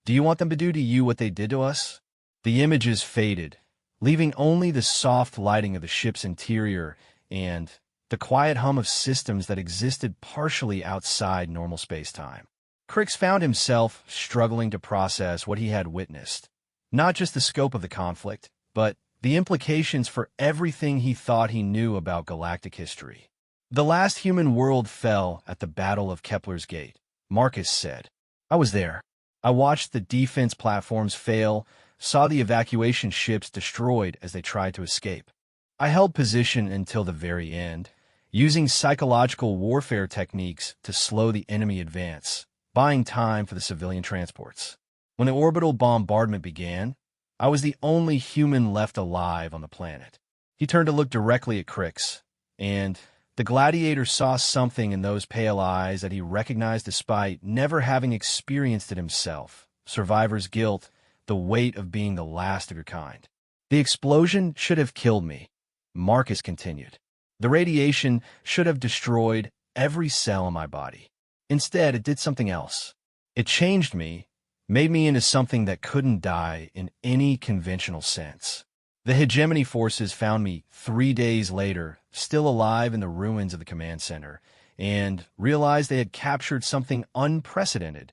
do you want them to do to you what they did to us?" The images faded, leaving only the soft lighting of the ship's interior and the quiet hum of systems that existed partially outside normal space-time. Crix found himself struggling to process what he had witnessed, not just the scope of the conflict, but the implications for everything he thought he knew about galactic history. "The last human world fell at the Battle of Kepler's Gate," Marcus said. "I was there. I watched the defense platforms fail, saw the evacuation ships destroyed as they tried to escape. I held position until the very end, using psychological warfare techniques to slow the enemy advance, buying time for the civilian transports. When the orbital bombardment began, I was the only human left alive on the planet." He turned to look directly at Crix, and the gladiator saw something in those pale eyes that he recognized despite never having experienced it himself: survivor's guilt, the weight of being the last of your kind. "The explosion should have killed me," Marcus continued. "The radiation should have destroyed every cell in my body. Instead, it did something else. It changed me, made me into something that couldn't die in any conventional sense. The hegemony forces found me 3 days later, still alive in the ruins of the command center, and realized they had captured something unprecedented,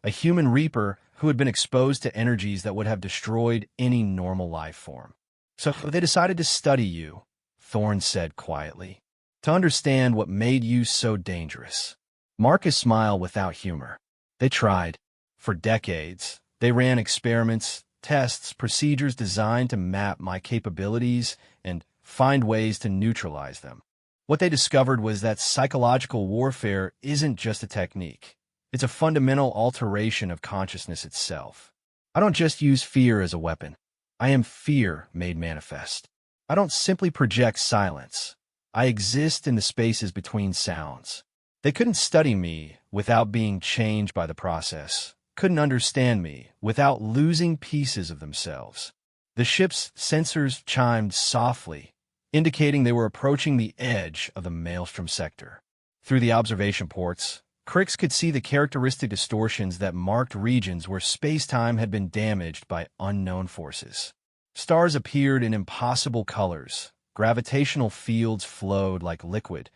a human reaper who had been exposed to energies that would have destroyed any normal life form. So they decided to study you, Thorne said quietly, to understand what made you so dangerous. Marcus smiled without humor. They tried. For decades, they ran experiments, tests, procedures designed to map my capabilities and find ways to neutralize them. What they discovered was that psychological warfare isn't just a technique. It's a fundamental alteration of consciousness itself. I don't just use fear as a weapon. I am fear made manifest. I don't simply project silence. I exist in the spaces between sounds. They couldn't study me without being changed by the process, couldn't understand me without losing pieces of themselves. The ship's sensors chimed softly, indicating they were approaching the edge of the Maelstrom sector. Through the observation ports, Crix could see the characteristic distortions that marked regions where space-time had been damaged by unknown forces. Stars appeared in impossible colors, gravitational fields flowed like liquid,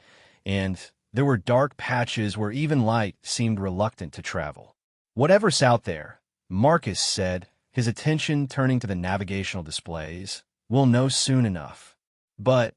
and there were dark patches where even light seemed reluctant to travel. "Whatever's out there," Marcus said, his attention turning to the navigational displays, "we'll know soon enough. But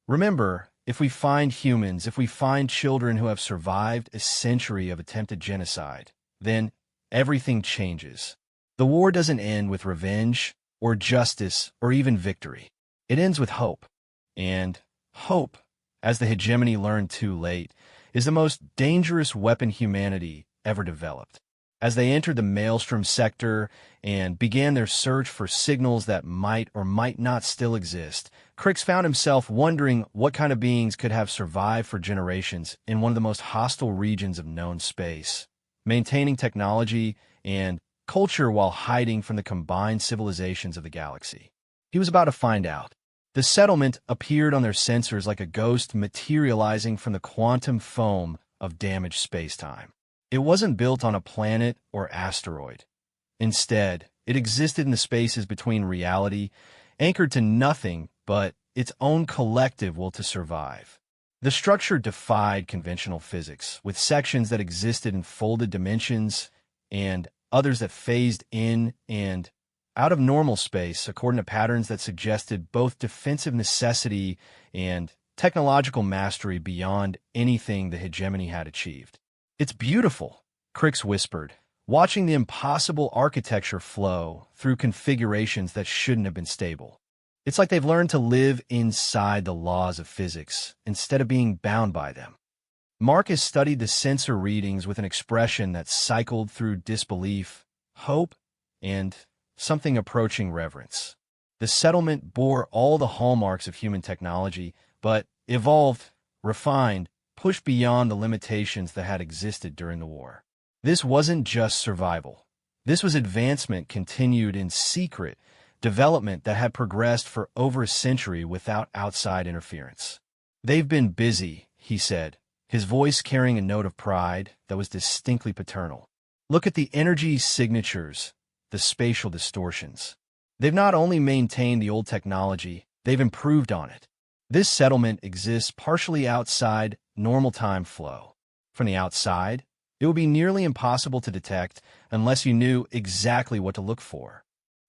remember, if we find humans, if we find children who have survived a century of attempted genocide, then everything changes. The war doesn't end with revenge or justice or even victory. It ends with hope. And hope, as the hegemony learned too late, is the most dangerous weapon humanity ever developed." As they entered the Maelstrom sector and began their search for signals that might or might not still exist, Crix found himself wondering what kind of beings could have survived for generations in one of the most hostile regions of known space, maintaining technology and culture while hiding from the combined civilizations of the galaxy. He was about to find out. The settlement appeared on their sensors like a ghost materializing from the quantum foam of damaged space-time. It wasn't built on a planet or asteroid. Instead, it existed in the spaces between reality, anchored to nothing but its own collective will to survive. The structure defied conventional physics, with sections that existed in folded dimensions and others that phased in and out of normal space according to patterns that suggested both defensive necessity and technological mastery beyond anything the hegemony had achieved. "It's beautiful," Crix whispered, watching the impossible architecture flow through configurations that shouldn't have been stable. "It's like they've learned to live inside the laws of physics instead of being bound by them." Marcus studied the sensor readings with an expression that cycled through disbelief, hope, and something approaching reverence. The settlement bore all the hallmarks of human technology, but evolved, refined, pushed beyond the limitations that had existed during the war. This wasn't just survival. This was advancement continued in secret, development that had progressed for over a century without outside interference. "They've been busy," he said, his voice carrying a note of pride that was distinctly paternal. "Look at the energy signatures, the spatial distortions. They've not only maintained the old technology, they've improved on it. This settlement exists partially outside normal time flow. From the outside, it would be nearly impossible to detect unless you knew exactly what to look for."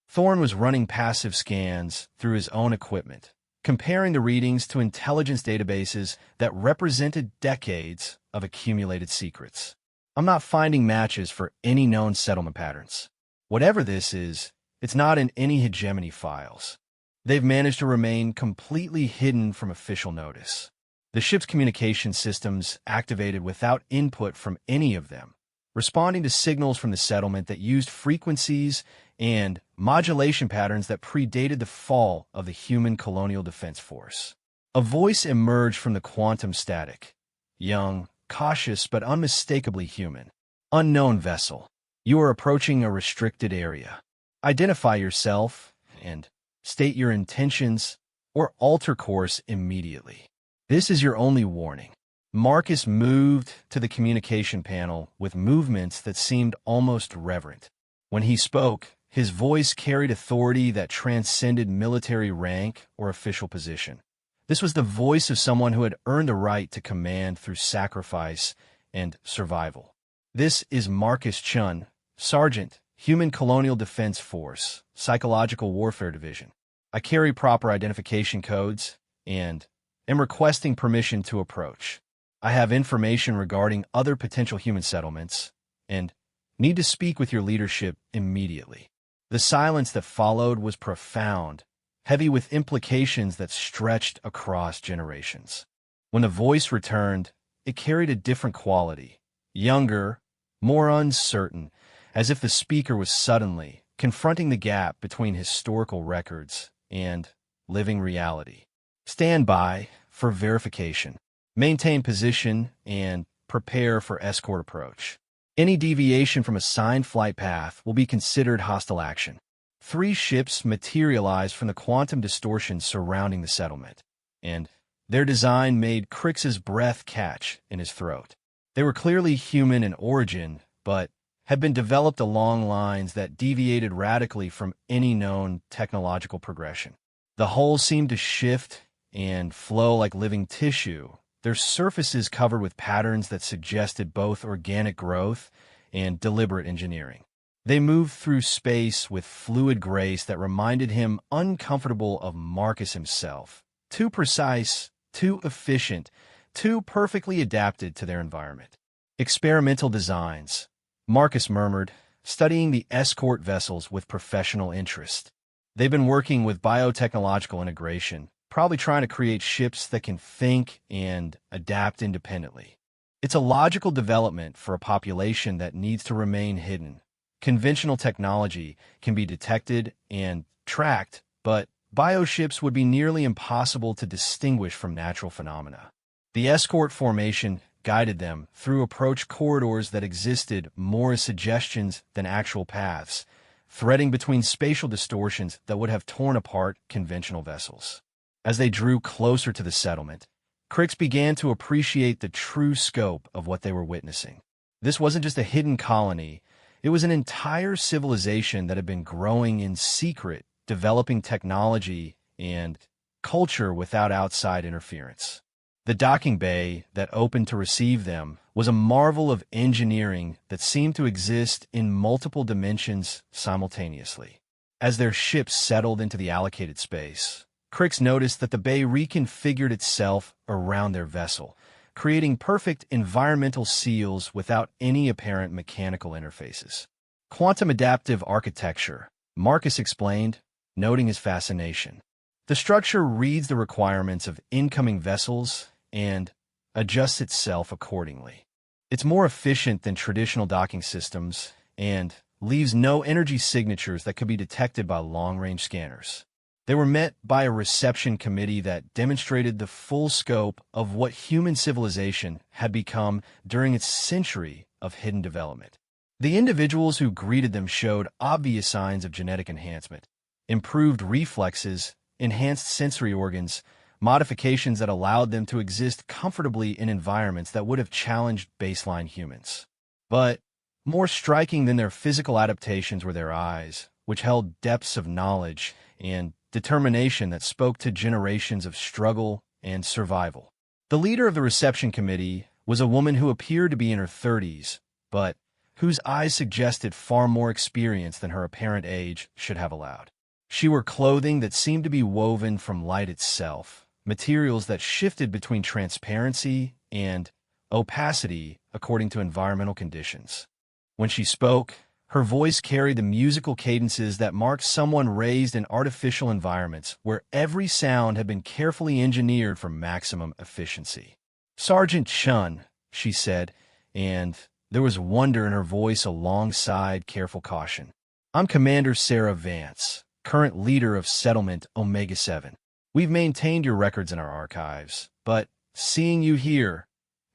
Thorne was running passive scans through his own equipment, comparing the readings to intelligence databases that represented decades of accumulated secrets. "I'm not finding matches for any known settlement patterns. Whatever this is, it's not in any hegemony files. They've managed to remain completely hidden from official notice. The ship's communication systems activated without input from any of them, responding to signals from the settlement that used frequencies and modulation patterns that predated the fall of the human colonial defense force." A voice emerged from the quantum static. Young, cautious, but unmistakably human. "Unknown vessel. You are approaching a restricted area. Identify yourself and state your intentions or alter course immediately. This is your only warning." Marcus moved to the communication panel with movements that seemed almost reverent. When he spoke, his voice carried authority that transcended military rank or official position. This was the voice of someone who had earned the right to command through sacrifice and survival. This is Marcus Chun, Sergeant, Human Colonial Defense Force, Psychological Warfare Division. I carry proper identification codes and am requesting permission to approach. I have information regarding other potential human settlements and need to speak with your leadership immediately. The silence that followed was profound, heavy with implications that stretched across generations. When the voice returned, it carried a different quality, younger, more uncertain, as if the speaker was suddenly confronting the gap between historical records and living reality. Stand by for verification. Maintain position and prepare for escort approach. Any deviation from a signed flight path will be considered hostile action. 3 ships materialized from the quantum distortion surrounding the settlement, and their design made Crix's breath catch in his throat. They were clearly human in origin, but had been developed along lines that deviated radically from any known technological progression. The whole seemed to shift and flow like living tissue, their surfaces covered with patterns that suggested both organic growth and deliberate engineering. They moved through space with fluid grace that reminded him uncomfortable of Marcus himself. Too precise, too efficient, too perfectly adapted to their environment. Experimental designs, Marcus murmured, studying the escort vessels with professional interest. They've been working with biotechnological integration, probably trying to create ships that can think and adapt independently. It's a logical development for a population that needs to remain hidden. Conventional technology can be detected and tracked, but bioships would be nearly impossible to distinguish from natural phenomena. The escort formation guided them through approach corridors that existed more as suggestions than actual paths, threading between spatial distortions that would have torn apart conventional vessels. As they drew closer to the settlement, Crix began to appreciate the true scope of what they were witnessing. This wasn't just a hidden colony, it was an entire civilization that had been growing in secret, developing technology and culture without outside interference. The docking bay that opened to receive them was a marvel of engineering that seemed to exist in multiple dimensions simultaneously. As their ships settled into the allocated space, Crix noticed that the bay reconfigured itself around their vessel, creating perfect environmental seals without any apparent mechanical interfaces. Quantum adaptive architecture, Marcus explained, noting his fascination. The structure reads the requirements of incoming vessels and adjusts itself accordingly. It's more efficient than traditional docking systems and leaves no energy signatures that could be detected by long-range scanners. They were met by a reception committee that demonstrated the full scope of what human civilization had become during its century of hidden development. The individuals who greeted them showed obvious signs of genetic enhancement, improved reflexes, enhanced sensory organs, modifications that allowed them to exist comfortably in environments that would have challenged baseline humans. But more striking than their physical adaptations were their eyes, which held depths of knowledge and determination that spoke to generations of struggle and survival. The leader of the reception committee was a woman who appeared to be in her 30s, but whose eyes suggested far more experience than her apparent age should have allowed. She wore clothing that seemed to be woven from light itself, materials that shifted between transparency and opacity according to environmental conditions. When she spoke, her voice carried the musical cadences that marked someone raised in artificial environments where every sound had been carefully engineered for maximum efficiency. "Sergeant Chun," she said, and there was wonder in her voice alongside careful caution. "I'm Commander Sarah Vance, current leader of Settlement Omega-7. We've maintained your records in our archives, but seeing you here,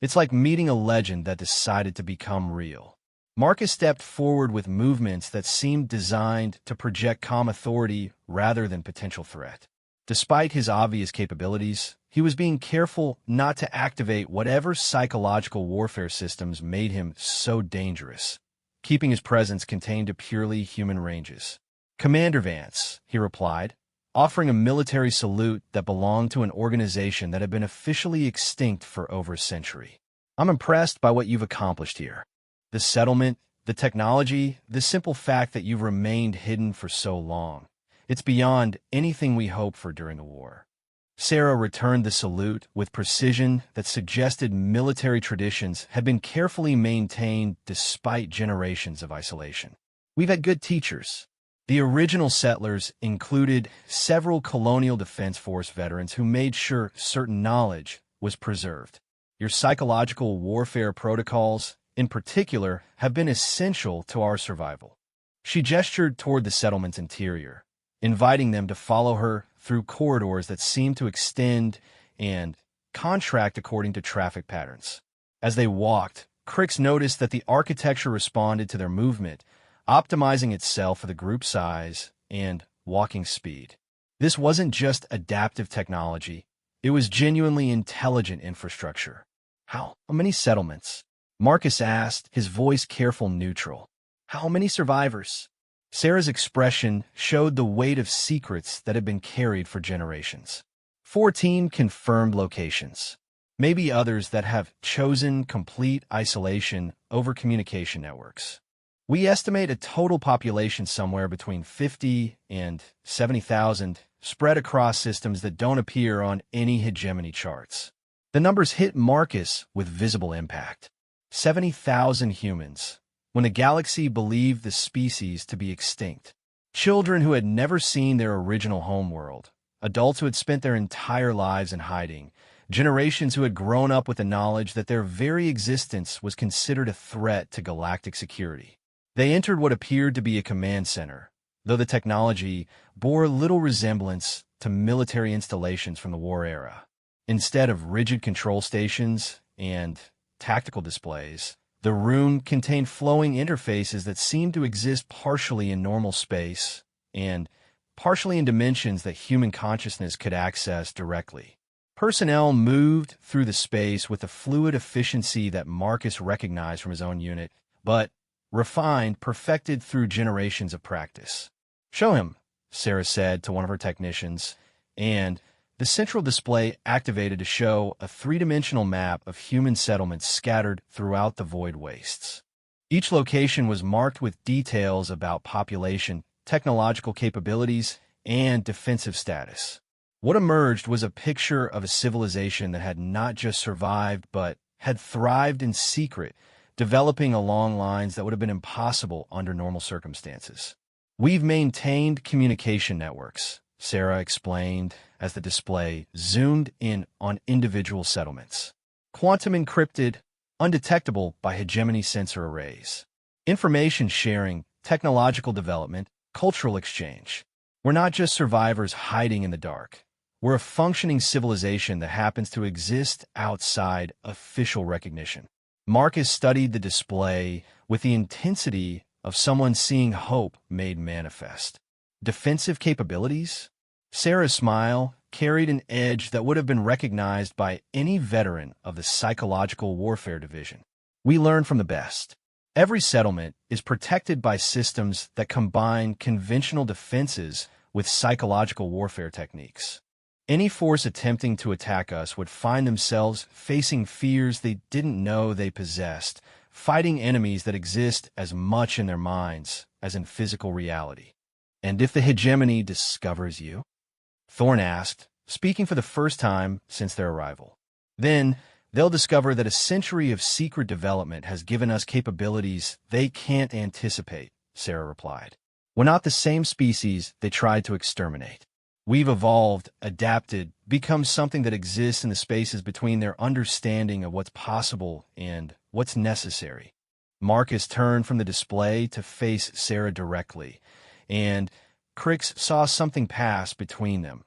it's like meeting a legend that decided to become real." Marcus stepped forward with movements that seemed designed to project calm authority rather than potential threat. Despite his obvious capabilities, He was being careful not to activate whatever psychological warfare systems made him so dangerous, keeping his presence contained to purely human ranges. "Commander Vance," he replied, offering a military salute that belonged to an organization that had been officially extinct for over a century. "I'm impressed by what you've accomplished here. The settlement, the technology, the simple fact that you've remained hidden for so long. It's beyond anything we hoped for during the war." Sarah returned the salute with precision that suggested military traditions had been carefully maintained despite generations of isolation. "We've had good teachers." The original settlers included several Colonial Defense Force veterans who made sure certain knowledge was preserved. "Your psychological warfare protocols, in particular, have been essential to our survival." She gestured toward the settlement's interior, inviting them to follow her through corridors that seemed to extend and contract according to traffic patterns. As they walked, Crix noticed that the architecture responded to their movement, optimizing itself for the group size and walking speed. This wasn't just adaptive technology, it was genuinely intelligent infrastructure. How many settlements?" Marcus asked, his voice careful neutral. "How many survivors?" Sarah's expression showed the weight of secrets that had been carried for generations. 14 confirmed locations. Maybe others that have chosen complete isolation over communication networks. "We estimate a total population somewhere between 50 and 70,000, spread across systems that don't appear on any hegemony charts." The numbers hit Marcus with visible impact. 70,000 humans, when the galaxy believed the species to be extinct. Children who had never seen their original homeworld, adults who had spent their entire lives in hiding, generations who had grown up with the knowledge that their very existence was considered a threat to galactic security. They entered what appeared to be a command center, though the technology bore little resemblance to military installations from the war era. Instead of rigid control stations and tactical displays, the room contained flowing interfaces that seemed to exist partially in normal space and partially in dimensions that human consciousness could access directly. Personnel moved through the space with a fluid efficiency that Marcus recognized from his own unit, but refined, perfected through generations of practice. "Show him," Sarah said to one of her technicians, and the central display activated to show a three-dimensional map of human settlements scattered throughout the void wastes. Each location was marked with details about population, technological capabilities, and defensive status. What emerged was a picture of a civilization that had not just survived, but had thrived in secret, developing along lines that would have been impossible under normal circumstances. "We've maintained communication networks," Sarah explained as the display zoomed in on individual settlements. "Quantum encrypted, undetectable by hegemony sensor arrays. Information sharing, technological development, cultural exchange. We're not just survivors hiding in the dark. We're a functioning civilization that happens to exist outside official recognition." Marcus studied the display with the intensity of someone seeing hope made manifest. Defensive capabilities? Sarah's smile carried an edge that would have been recognized by any veteran of the Psychological Warfare Division. "We learn from the best. Every settlement is protected by systems that combine conventional defenses with psychological warfare techniques. Any force attempting to attack us would find themselves facing fears they didn't know they possessed, fighting enemies that exist as much in their minds as in physical reality." "And if the hegemony discovers you?" Thorne asked, speaking for the first time since their arrival. "Then they'll discover that a century of secret development has given us capabilities they can't anticipate," Sarah replied. "We're not the same species they tried to exterminate. We've evolved, adapted, become something that exists in the spaces between their understanding of what's possible and what's necessary." Marcus turned from the display to face Sarah directly, and Crix saw something pass between them.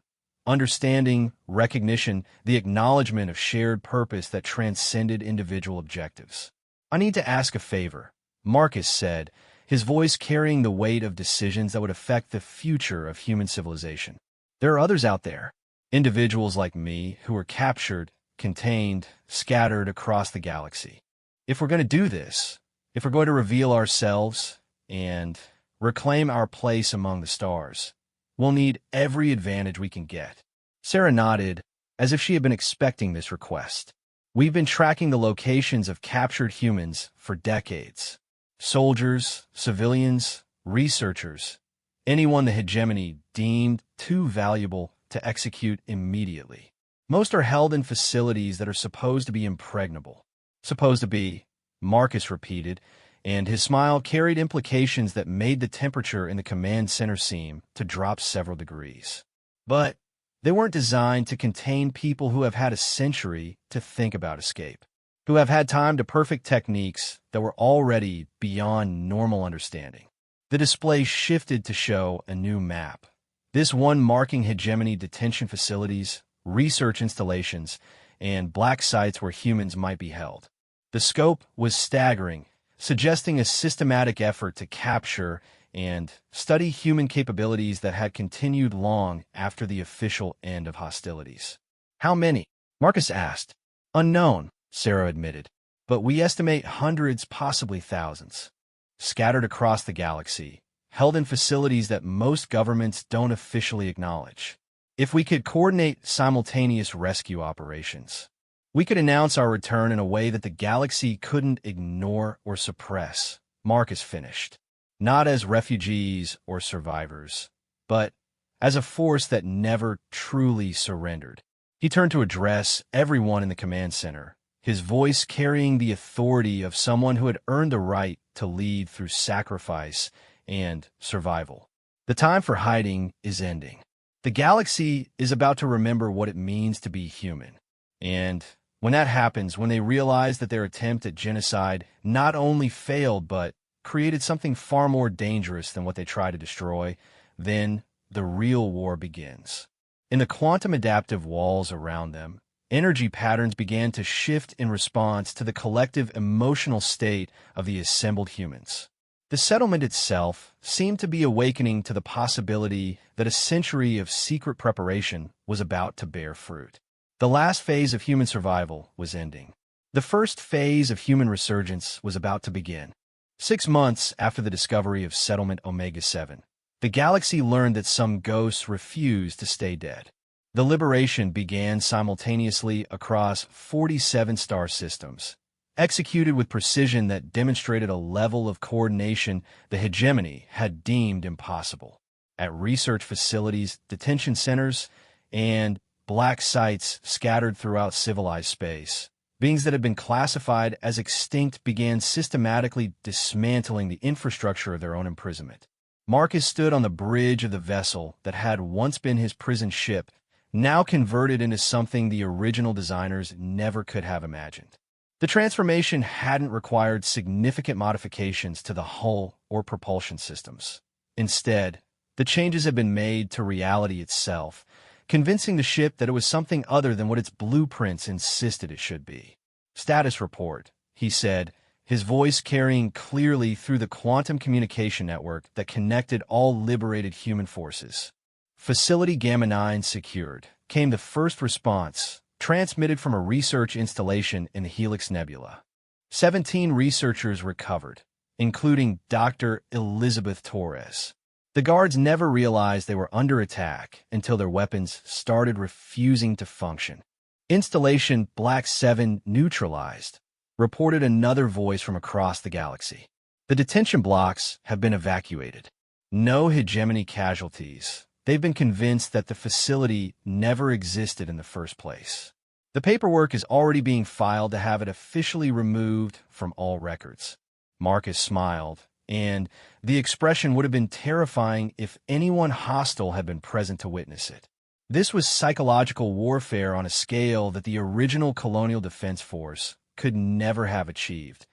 Understanding, recognition, the acknowledgement of shared purpose that transcended individual objectives. "I need to ask a favor," Marcus said, his voice carrying the weight of decisions that would affect the future of human civilization. "There are others out there. Individuals like me who were captured, contained, scattered across the galaxy. If we're going to do this, if we're going to reveal ourselves and reclaim our place among the stars, we'll need every advantage we can get. Sarah nodded, as if she had been expecting this request. We've been tracking the locations of captured humans for decades. Soldiers, civilians, researchers, anyone the hegemony deemed too valuable to execute immediately. Most are held in facilities that are supposed to be impregnable. Supposed to be, Marcus repeated, and his smile carried implications that made the temperature in the command center seem to drop several degrees. But they weren't designed to contain people who have had a century to think about escape, who have had time to perfect techniques that were already beyond normal understanding. The display shifted to show a new map. This one marking hegemony detention facilities, research installations, and black sites where humans might be held. The scope was staggering, suggesting a systematic effort to capture and study human capabilities that had continued long after the official end of hostilities. How many? Marcus asked. Unknown, Sarah admitted, but we estimate hundreds, possibly thousands, scattered across the galaxy, held in facilities that most governments don't officially acknowledge. If we could coordinate simultaneous rescue operations, we could announce our return in a way that the galaxy couldn't ignore or suppress, Marcus finished. Not as refugees or survivors, but as a force that never truly surrendered. He turned to address everyone in the command center, his voice carrying the authority of someone who had earned the right to lead through sacrifice and survival. The time for hiding is ending. The galaxy is about to remember what it means to be human. And when that happens, when they realize that their attempt at genocide not only failed but created something far more dangerous than what they tried to destroy, then the real war begins. In the quantum adaptive walls around them, energy patterns began to shift in response to the collective emotional state of the assembled humans. The settlement itself seemed to be awakening to the possibility that a century of secret preparation was about to bear fruit. The last phase of human survival was ending. The first phase of human resurgence was about to begin. 6 months after the discovery of Settlement Omega-7, the galaxy learned that some ghosts refused to stay dead. The liberation began simultaneously across 47 star systems, executed with precision that demonstrated a level of coordination the hegemony had deemed impossible. At research facilities, detention centers, and black sites scattered throughout civilized space, beings that had been classified as extinct began systematically dismantling the infrastructure of their own imprisonment. Marcus stood on the bridge of the vessel that had once been his prison ship, now converted into something the original designers never could have imagined. The transformation hadn't required significant modifications to the hull or propulsion systems. Instead, the changes had been made to reality itself, convincing the ship that it was something other than what its blueprints insisted it should be. Status report, he said, his voice carrying clearly through the quantum communication network that connected all liberated human forces. Facility Gamma 9 secured, came the first response, transmitted from a research installation in the Helix Nebula. 17 researchers recovered, including Dr. Elizabeth Torres. The guards never realized they were under attack until their weapons started refusing to function. Installation Black 7 neutralized, reported another voice from across the galaxy. The detention blocks have been evacuated. No hegemony casualties. They've been convinced that the facility never existed in the first place. The paperwork is already being filed to have it officially removed from all records. Marcus smiled, and the expression would have been terrifying if anyone hostile had been present to witness it. This was psychological warfare on a scale that the original Colonial Defense Force could never have achieved.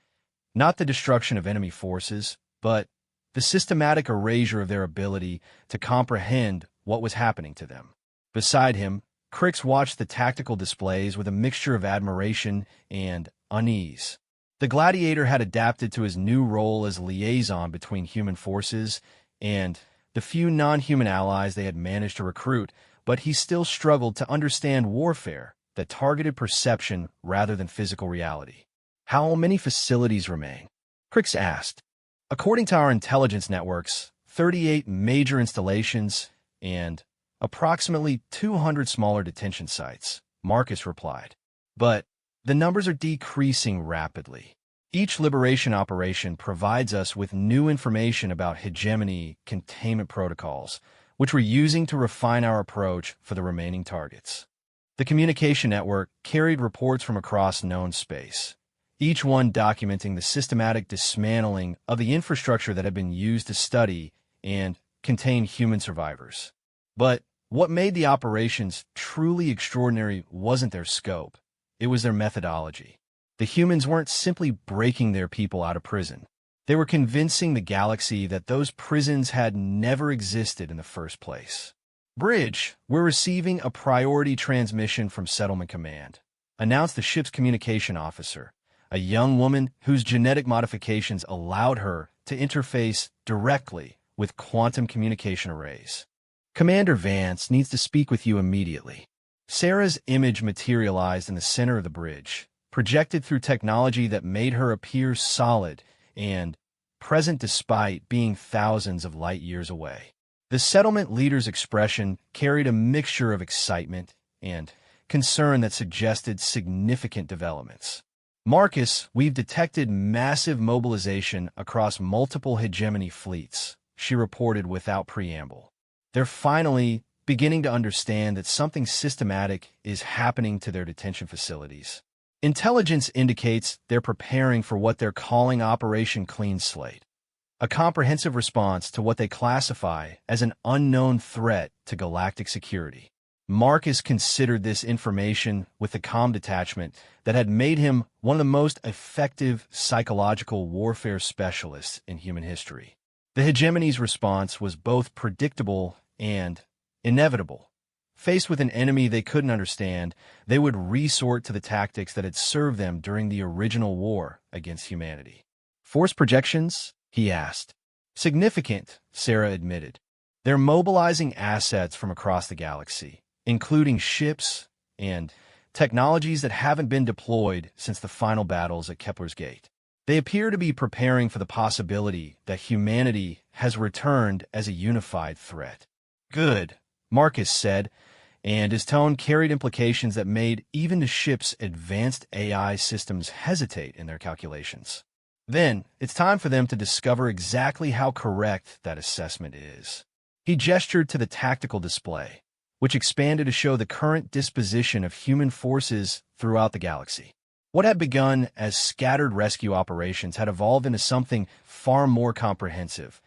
Not the destruction of enemy forces, but the systematic erasure of their ability to comprehend what was happening to them. Beside him, Crix watched the tactical displays with a mixture of admiration and unease. The gladiator had adapted to his new role as liaison between human forces and the few non-human allies they had managed to recruit, but he still struggled to understand warfare that targeted perception rather than physical reality. How many facilities remain? Crix asked. According to our intelligence networks, 38 major installations and approximately 200 smaller detention sites, Marcus replied. But the numbers are decreasing rapidly. Each liberation operation provides us with new information about hegemony containment protocols, which we're using to refine our approach for the remaining targets. The communication network carried reports from across known space, each one documenting the systematic dismantling of the infrastructure that had been used to study and contain human survivors. But what made the operations truly extraordinary wasn't their scope, it was their methodology. The humans weren't simply breaking their people out of prison. They were convincing the galaxy that those prisons had never existed in the first place. Bridge, we're receiving a priority transmission from Settlement Command, announced the ship's communication officer, a young woman whose genetic modifications allowed her to interface directly with quantum communication arrays. Commander Vance needs to speak with you immediately. Sarah's image materialized in the center of the bridge, projected through technology that made her appear solid and present despite being thousands of light years away. The settlement leader's expression carried a mixture of excitement and concern that suggested significant developments. Marcus, we've detected massive mobilization across multiple hegemony fleets, she reported without preamble. They're finally beginning to understand that something systematic is happening to their detention facilities. Intelligence indicates they're preparing for what they're calling Operation Clean Slate, a comprehensive response to what they classify as an unknown threat to galactic security. Marcus considered this information with the calm detachment that had made him one of the most effective psychological warfare specialists in human history. The hegemony's response was both predictable and inevitable. Faced with an enemy they couldn't understand, they would resort to the tactics that had served them during the original war against humanity. Force projections? He asked. Significant, Sarah admitted. They're mobilizing assets from across the galaxy, including ships and technologies that haven't been deployed since the final battles at Kepler's Gate. They appear to be preparing for the possibility that humanity has returned as a unified threat. Good, Marcus said, and his tone carried implications that made even the ship's advanced AI systems hesitate in their calculations. Then, it's time for them to discover exactly how correct that assessment is. He gestured to the tactical display, which expanded to show the current disposition of human forces throughout the galaxy. What had begun as scattered rescue operations had evolved into something far more comprehensive,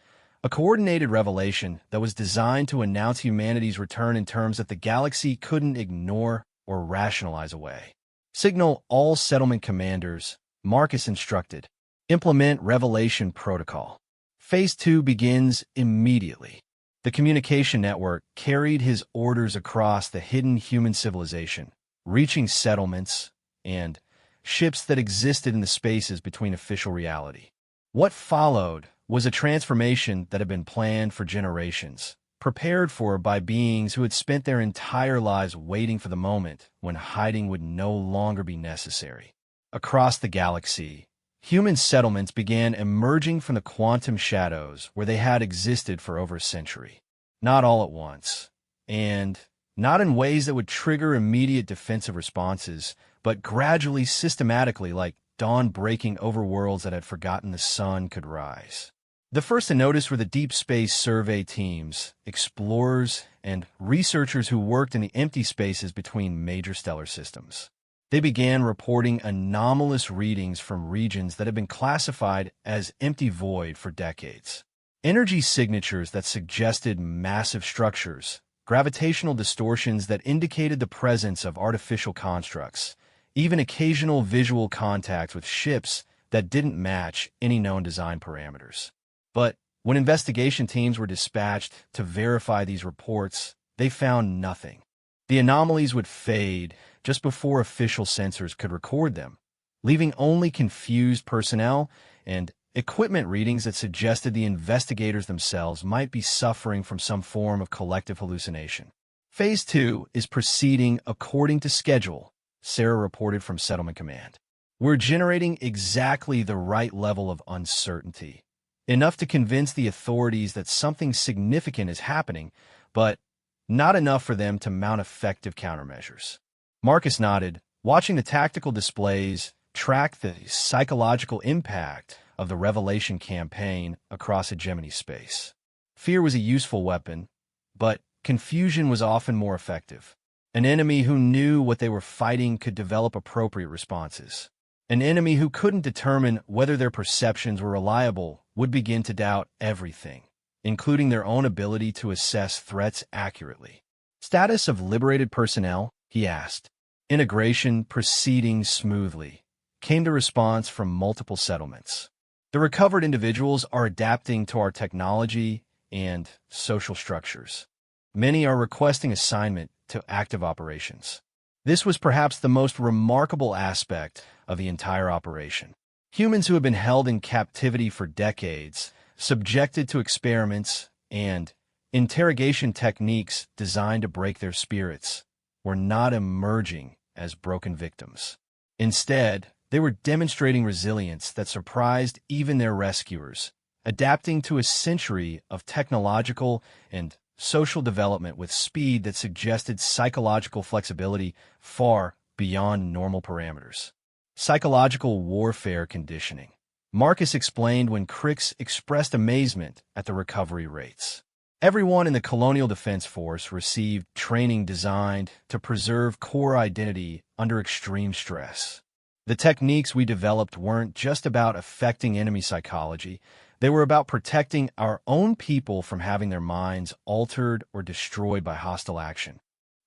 a coordinated revelation that was designed to announce humanity's return in terms that the galaxy couldn't ignore or rationalize away. Signal all settlement commanders, Marcus instructed. Implement Revelation Protocol. Phase 2 begins immediately. The communication network carried his orders across the hidden human civilization, reaching settlements and ships that existed in the spaces between official reality. What followed was a transformation that had been planned for generations, prepared for by beings who had spent their entire lives waiting for the moment when hiding would no longer be necessary. Across the galaxy, human settlements began emerging from the quantum shadows where they had existed for over a century. Not all at once, and not in ways that would trigger immediate defensive responses, but gradually, systematically, like dawn-breaking overworlds that had forgotten the sun could rise. The first to notice were the deep space survey teams, explorers, and researchers who worked in the empty spaces between major stellar systems. They began reporting anomalous readings from regions that had been classified as empty void for decades. Energy signatures that suggested massive structures, gravitational distortions that indicated the presence of artificial constructs, even occasional visual contact with ships that didn't match any known design parameters. But when investigation teams were dispatched to verify these reports, they found nothing. The anomalies would fade just before official sensors could record them, leaving only confused personnel and equipment readings that suggested the investigators themselves might be suffering from some form of collective hallucination. Phase 2 is proceeding according to schedule, Sarah reported from Settlement Command. We're generating exactly the right level of uncertainty, enough to convince the authorities that something significant is happening, but not enough for them to mount effective countermeasures. Marcus nodded, watching the tactical displays track the psychological impact of the Revelation campaign across hegemony space. Fear was a useful weapon, but confusion was often more effective. An enemy who knew what they were fighting could develop appropriate responses. An enemy who couldn't determine whether their perceptions were reliable would begin to doubt everything, including their own ability to assess threats accurately. Status of liberated personnel, he asked. Integration proceeding smoothly, came the response from multiple settlements. The recovered individuals are adapting to our technology and social structures. Many are requesting assignment to active operations. This was perhaps the most remarkable aspect of the entire operation. Humans who have been held in captivity for decades, subjected to experiments and interrogation techniques designed to break their spirits, were not emerging as broken victims. Instead, they were demonstrating resilience that surprised even their rescuers, adapting to a century of technological and social development with speed that suggested psychological flexibility far beyond normal parameters. Psychological warfare conditioning. Marcus explained when Crix expressed amazement at the recovery rates. Everyone in the Colonial Defense Force received training designed to preserve core identity under extreme stress. The techniques we developed weren't just about affecting enemy psychology. They were about protecting our own people from having their minds altered or destroyed by hostile action.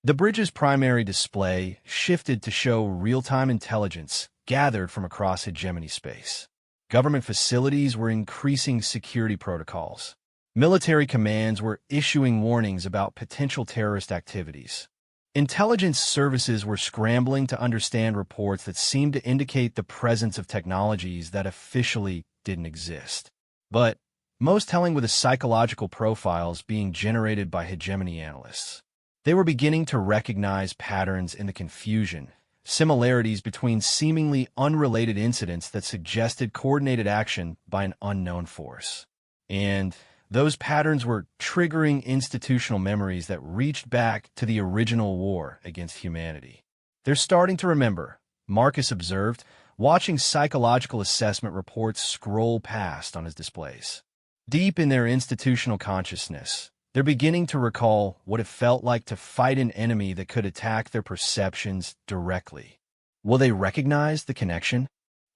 The bridge's primary display shifted to show real-time intelligence gathered from across hegemony space. Government facilities were increasing security protocols. Military commands were issuing warnings about potential terrorist activities. Intelligence services were scrambling to understand reports that seemed to indicate the presence of technologies that officially didn't exist. But most telling were the psychological profiles being generated by hegemony analysts. They were beginning to recognize patterns in the confusion, similarities between seemingly unrelated incidents that suggested coordinated action by an unknown force. And those patterns were triggering institutional memories that reached back to the original war against humanity. They're starting to remember, Marcus observed, watching psychological assessment reports scroll past on his displays. Deep in their institutional consciousness, they're beginning to recall what it felt like to fight an enemy that could attack their perceptions directly. Will they recognize the connection?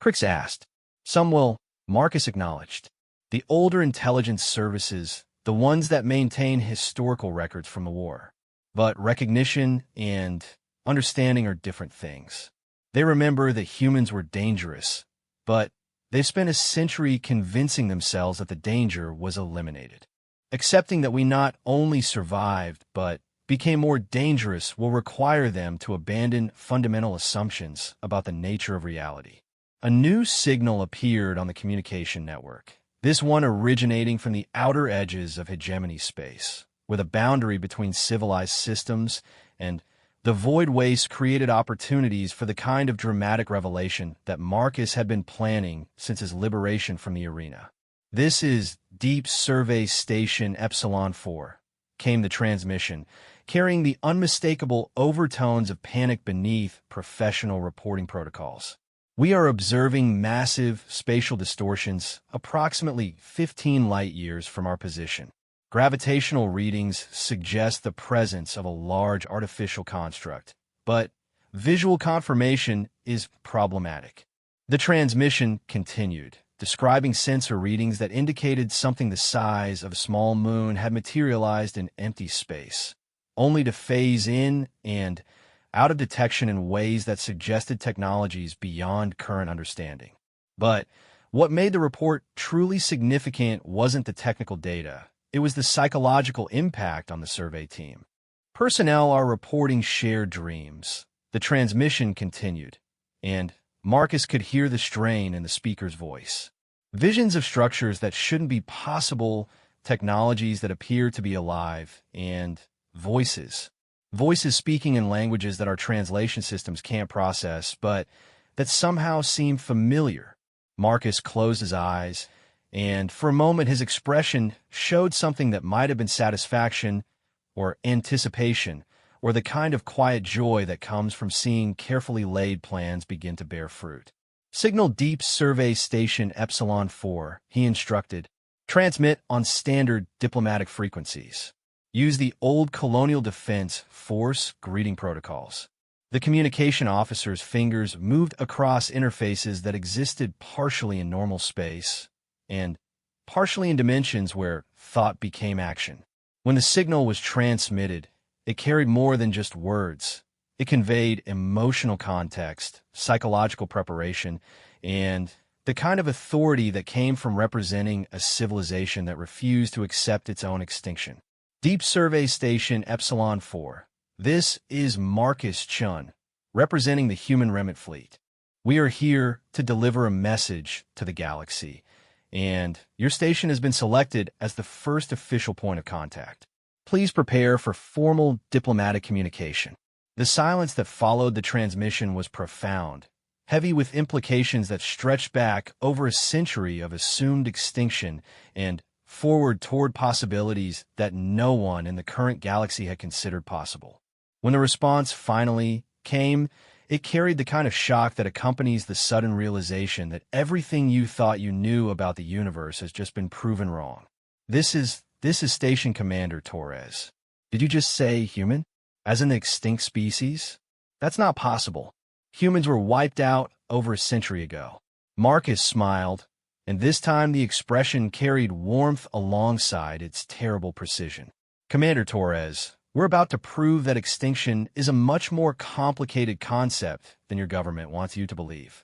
Crix asked. Some will, Marcus acknowledged. The older intelligence services, the ones that maintain historical records from the war. But recognition and understanding are different things. They remember that humans were dangerous, but they've spent a century convincing themselves that the danger was eliminated. Accepting that we not only survived, but became more dangerous will require them to abandon fundamental assumptions about the nature of reality. A new signal appeared on the communication network, this one originating from the outer edges of hegemony space, where the boundary between civilized systems and the void waste created opportunities for the kind of dramatic revelation that Marcus had been planning since his liberation from the arena. This is Deep Survey Station Epsilon 4, came the transmission, carrying the unmistakable overtones of panic beneath professional reporting protocols. We are observing massive spatial distortions approximately 15 light-years from our position. Gravitational readings suggest the presence of a large artificial construct, but visual confirmation is problematic. The transmission continued, describing sensor readings that indicated something the size of a small moon had materialized in empty space, only to phase in and out of detection in ways that suggested technologies beyond current understanding. But what made the report truly significant wasn't the technical data. It was the psychological impact on the survey team. Personnel are reporting shared dreams. The transmission continued, and Marcus could hear the strain in the speaker's voice. Visions of structures that shouldn't be possible, technologies that appear to be alive, and voices. Voices speaking in languages that our translation systems can't process, but that somehow seem familiar. Marcus closed his eyes, and for a moment his expression showed something that might have been satisfaction or anticipation, or the kind of quiet joy that comes from seeing carefully laid plans begin to bear fruit. Signal Deep Survey Station Epsilon 4, he instructed. Transmit on standard diplomatic frequencies. Use the old colonial defense force greeting protocols. The communication officer's fingers moved across interfaces that existed partially in normal space and partially in dimensions where thought became action. When the signal was transmitted, it carried more than just words. It conveyed emotional context, psychological preparation, and the kind of authority that came from representing a civilization that refused to accept its own extinction. Deep Survey Station Epsilon 4. This is Marcus Chun, representing the human remnant fleet. We are here to deliver a message to the galaxy, and your station has been selected as the first official point of contact. Please prepare for formal diplomatic communication. The silence that followed the transmission was profound, heavy with implications that stretched back over a century of assumed extinction and forward toward possibilities that no one in the current galaxy had considered possible. When the response finally came, it carried the kind of shock that accompanies the sudden realization that everything you thought you knew about the universe has just been proven wrong. This is Station Commander Torres. Did you just say human? As in the extinct species? That's not possible. Humans were wiped out over a century ago. Marcus smiled, and this time the expression carried warmth alongside its terrible precision. Commander Torres, we're about to prove that extinction is a much more complicated concept than your government wants you to believe.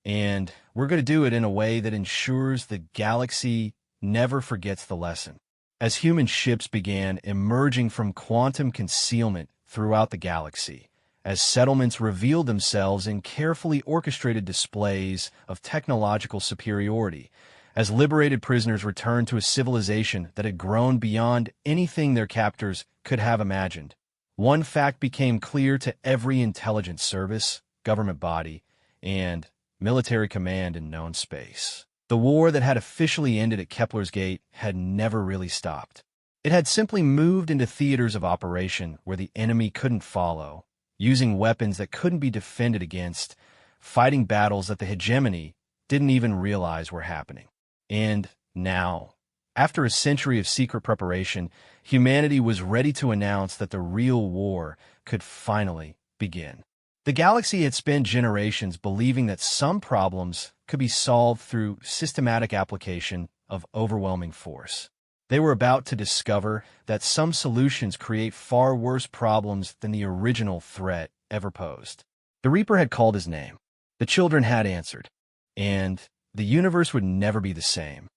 And we're going to do it in a way that ensures the galaxy never forgets the lesson. As human ships began emerging from quantum concealment throughout the galaxy, as settlements revealed themselves in carefully orchestrated displays of technological superiority, as liberated prisoners returned to a civilization that had grown beyond anything their captors could have imagined, one fact became clear to every intelligence service, government body, and military command in known space. The war that had officially ended at Kepler's Gate had never really stopped. It had simply moved into theaters of operation where the enemy couldn't follow, using weapons that couldn't be defended against, fighting battles that the hegemony didn't even realize were happening. And now, after a century of secret preparation, humanity was ready to announce that the real war could finally begin. The galaxy had spent generations believing that some problems could be solved through systematic application of overwhelming force. They were about to discover that some solutions create far worse problems than the original threat ever posed. The Reaper had called his name. The children had answered. And the universe would never be the same.